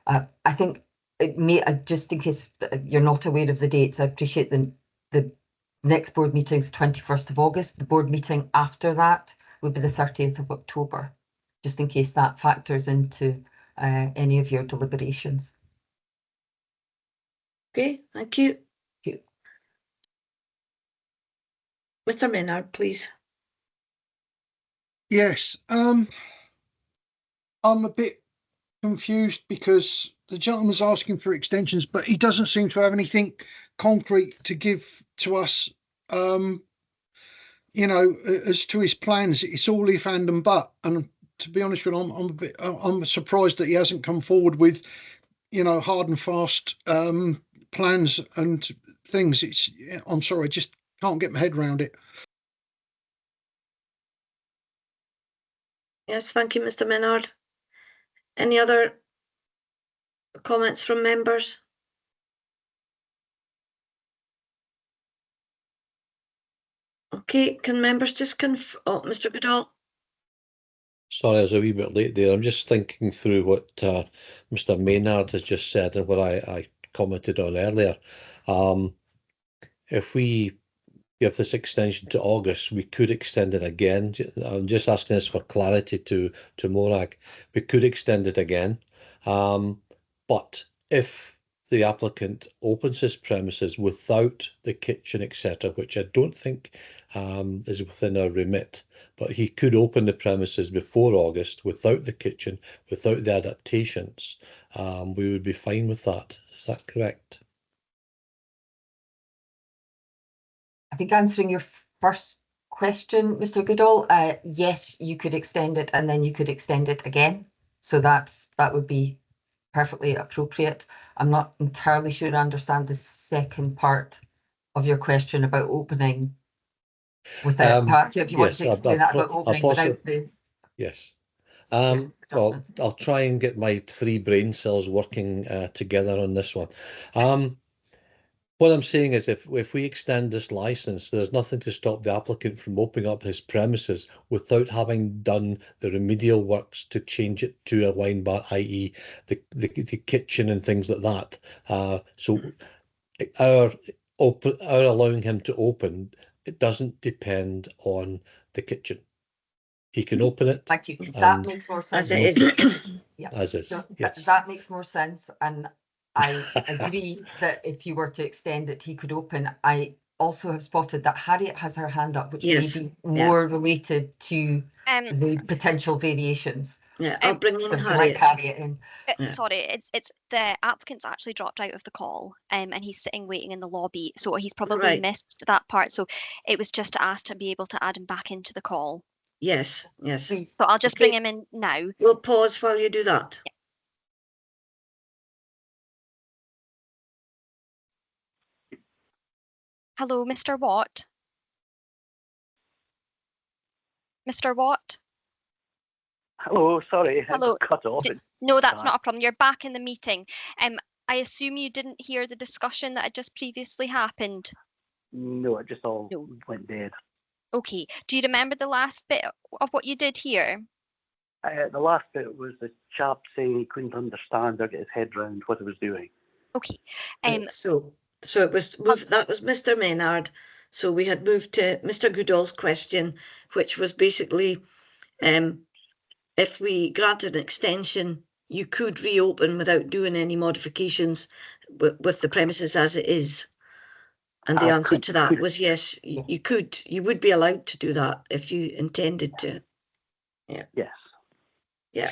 I think it may, just in case you're not aware of the dates, I appreciate the next board meeting is 21st of August. The board meeting after that would be the 30th of October, just in case that factors into any of your deliberations. Okay, thank you. Thank you. Mr. Maynard, please. Yes, I'm a bit confused because the gentleman's asking for extensions, but he doesn't seem to have anything concrete to give to us, you know, as to his plans. It's all if, and but. And to be honest with you, I'm surprised that he hasn't come forward with, you know, hard and fast plans and things. I'm sorry, I just can't get my head around it. Yes, thank you, Mr. Maynard. Any other comments from members? Okay, can members just oh, Mr. Goodall? Sorry, I was a wee bit late there. I'm just thinking through what Mr. Maynard has just said and what I commented on earlier. If we give this extension to August, we could extend it again. I'm just asking this for clarity to Morag. We could extend it again. But if the applicant opens his premises without the kitchen, etc., which I don't think is within our remit, but he could open the premises before August without the kitchen, without the adaptations, we would be fine with that. Is that correct? I think answering your first question, Mr. Goodall, yes, you could extend it and then you could extend it again. So that would be perfectly appropriate. I'm not entirely sure I understand the second part of your question about opening without, if you want to explain that about opening without the... Yes. Well, I'll try and get my 3 brain cells working together on this one. What I'm saying is if we extend this license, there's nothing to stop the applicant from opening up his premises without having done the remedial works to change it to a wine bar, i.e. the kitchen and things like that. So our allowing him to open, it doesn't depend on the kitchen. He can open it. Thank you. That makes more sense. As it is. Yeah. As is, So yes. that makes more sense. And I agree that if you were to extend it, he could open. I also have spotted that Harriet has her hand up, which may be more related to the potential variations. Yeah, I'll bring in Harriet. Sorry, it's the applicant's actually dropped out of the call, and he's sitting waiting in the lobby, so he's probably missed that part. So it was just to ask to be able to add him back into the call. Yes, yes. So I'll just bring him in now. We'll pause while you do that. Yeah. Hello, Mr. Watt. Mr. Watt. Hello, sorry. Hello. Cut off. No, that's not a problem. You're back in the meeting. I assume you didn't hear the discussion that had just previously happened. No, it just all went dead. Okay. Do you remember the last bit of what you did hear? The last bit was the chap saying he couldn't understand or get his head round what he was doing. Okay. So it was that was Mr. Maynard. So we had moved to Mr. Goodall's question, which was basically, if we granted an extension, you could reopen without doing any modifications with the premises as it is. And the answer to that was yes, you could. You would be allowed to do that if you intended to. Yeah. Yes. Yeah.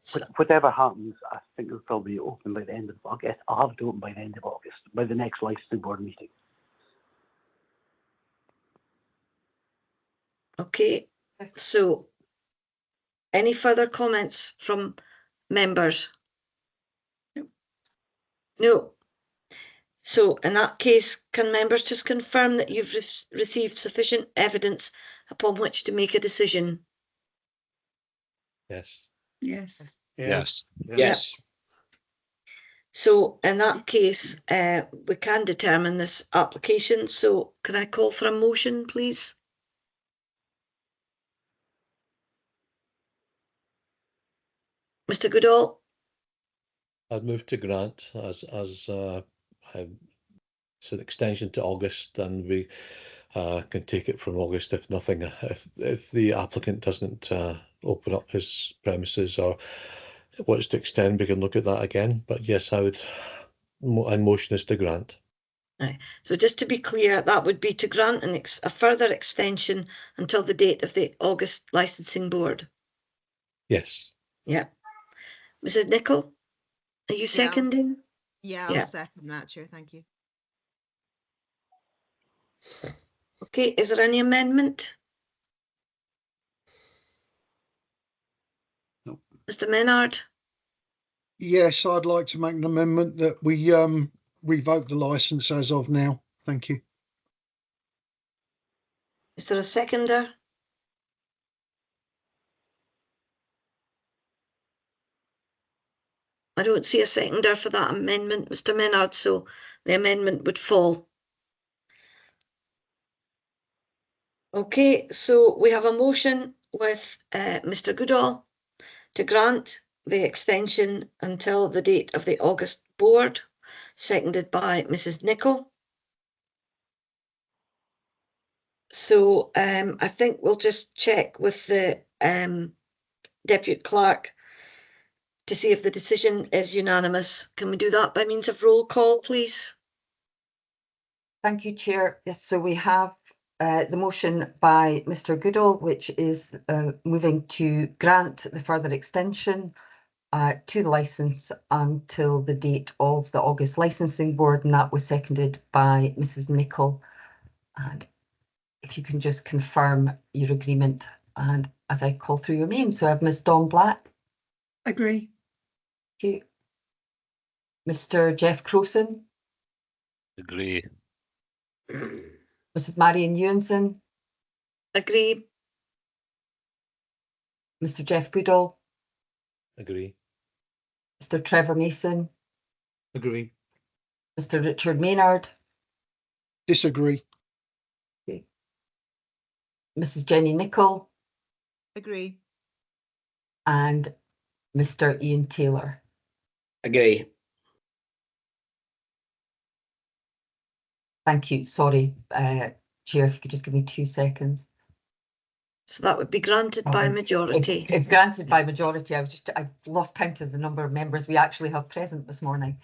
So, whatever happens, I think it'll probably open by the end of August. I'll have it open by the end of August, by the next licensing board meeting. Okay. So, any further comments from members? No. No. So in that case, can members just confirm that you've received sufficient evidence upon which to make a decision? Yes. Yes. Yes. Yes. So in that case, we can determine this application. So can I call for a motion, please? Mr. Goodall? I'd move to grant as it's an extension to August, and we can take it from August if nothing, if the applicant doesn't open up his premises or wants to extend, we can look at that again. But yes, I motion is to grant. Right. So just to be clear, that would be to grant a further extension until the date of the August licensing board. Yes. Yeah. Mrs. Nichol, are you seconding? Yeah, Yeah. I'll second that, Chair. Thank you. Okay, is there any amendment? No. Mr. Menard? Yes, I'd like to make an amendment that we revoke the licence as of now. Thank you. Is there a seconder? I don't see a seconder for that amendment, Mr. Menard, so the amendment would fall. Okay, so we have a motion with Mr. Goodall to grant the extension until the date of the August board, seconded by Mrs. Nichol. So I think we'll just check with the Deputy Clerk to see if the decision is unanimous. Can we do that by means of roll call, please? Thank you, Chair. Yes, so we have the motion by Mr. Goodall, which is moving to grant the further extension to the licence until the date of the August licensing board, and that was seconded by Mrs. Nichol. And if you can just confirm your agreement, and as I call through your name, so I have Ms. Dawn Black. Agree. Thank you. Mr. Jeff Crowson. Agree. Mrs. Marion Ewanson. Agree. Mr. Jeff Goodall. Agree. Mr. Trevor Mason. Agree. Mr. Richard Maynard. Disagree. Okay. Mrs. Jenny Nichol. Agree. And Mr. Ian Taylor. Agree. Thank you. Sorry, Chair, if you could just give me 2 seconds. So that would be granted by majority. It's granted by majority. I've lost count of the number of members we actually have present this morning.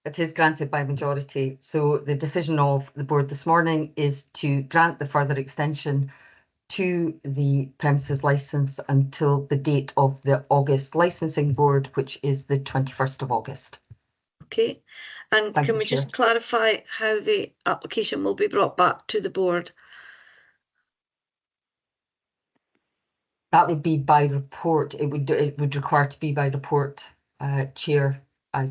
It is granted by majority. So the decision of the board this morning is to grant the further extension to the premises licence until the date of the August licensing board, which is the 21st of August. Okay, and Thank can you, we just Chair. clarify how the application will be brought back to the board? That would be by report. It would require to be by report, Chair.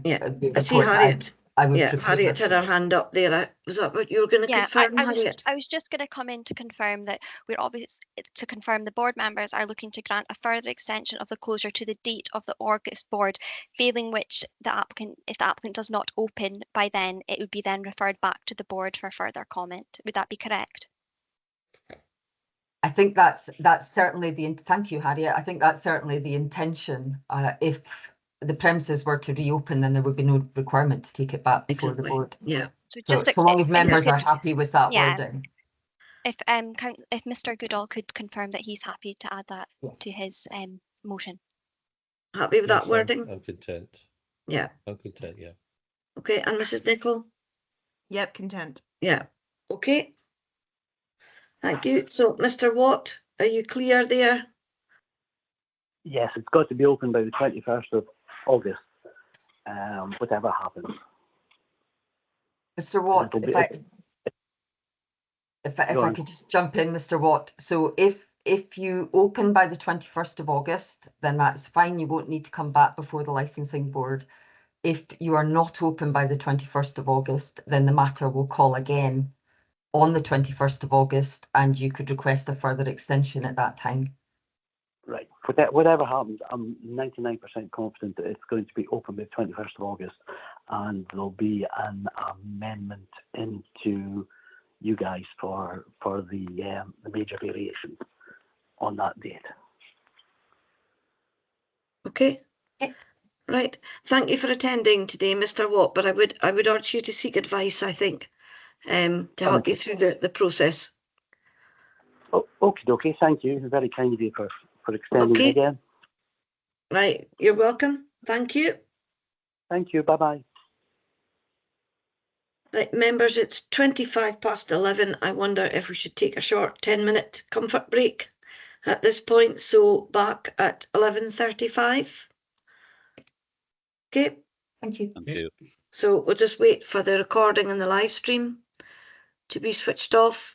Yeah, the I see report that Harriet. I would Yeah, prepare. Harriet had her hand up there. Was that what you were going to confirm, Harriet? I was just going to come in to confirm that to confirm the board members are looking to grant a further extension of the closure to the date of the August board, failing which if the applicant does not open by then, it would be then referred back to the board for further comment. Would that be correct? I think that's certainly thank you, Harriet. I think that's certainly the intention. If the premises were to reopen, then there would be no requirement to take it back before the board. Yeah. So long as members are happy with that wording. If Mr. Goodall could confirm that he's happy to add that to his motion. Happy with that wording? I'm content. Yeah. I'm content, yeah. Okay, and Mrs. Nichol? Yep, content. Yeah. Okay. Thank you. So, Mr. Watt, are you clear there? Yes, it's got to be open by the 21st of August, whatever happens. Mr. Watt, if I could just jump in, Mr. Watt. So if if you open by the 21st of August, then that's fine. You won't need to come back before the licensing board. If you are not open by the 21st of August, then the matter will call again on the 21st of August, and you could request a further extension at that time. Right. Whatever happens, I'm 99% confident that it's going to be open by the 21st of August, and there'll be an amendment into you guys for the major variation on that date. Okay. Okay. Right. Thank you for attending today, Mr. Watt, but I would urge you to seek advice, I think, to help you through the process. Oh, okay. Thank you. Very kind of you for extending it again. Right. You're welcome. Thank you. Thank you. Bye-bye. Right, members, it's 11:25. I wonder if we should take a short 10-minute comfort break at this point. So back at 11:35. Okay. Thank you. Thank you. So we'll just wait for the recording and the live stream to be switched off.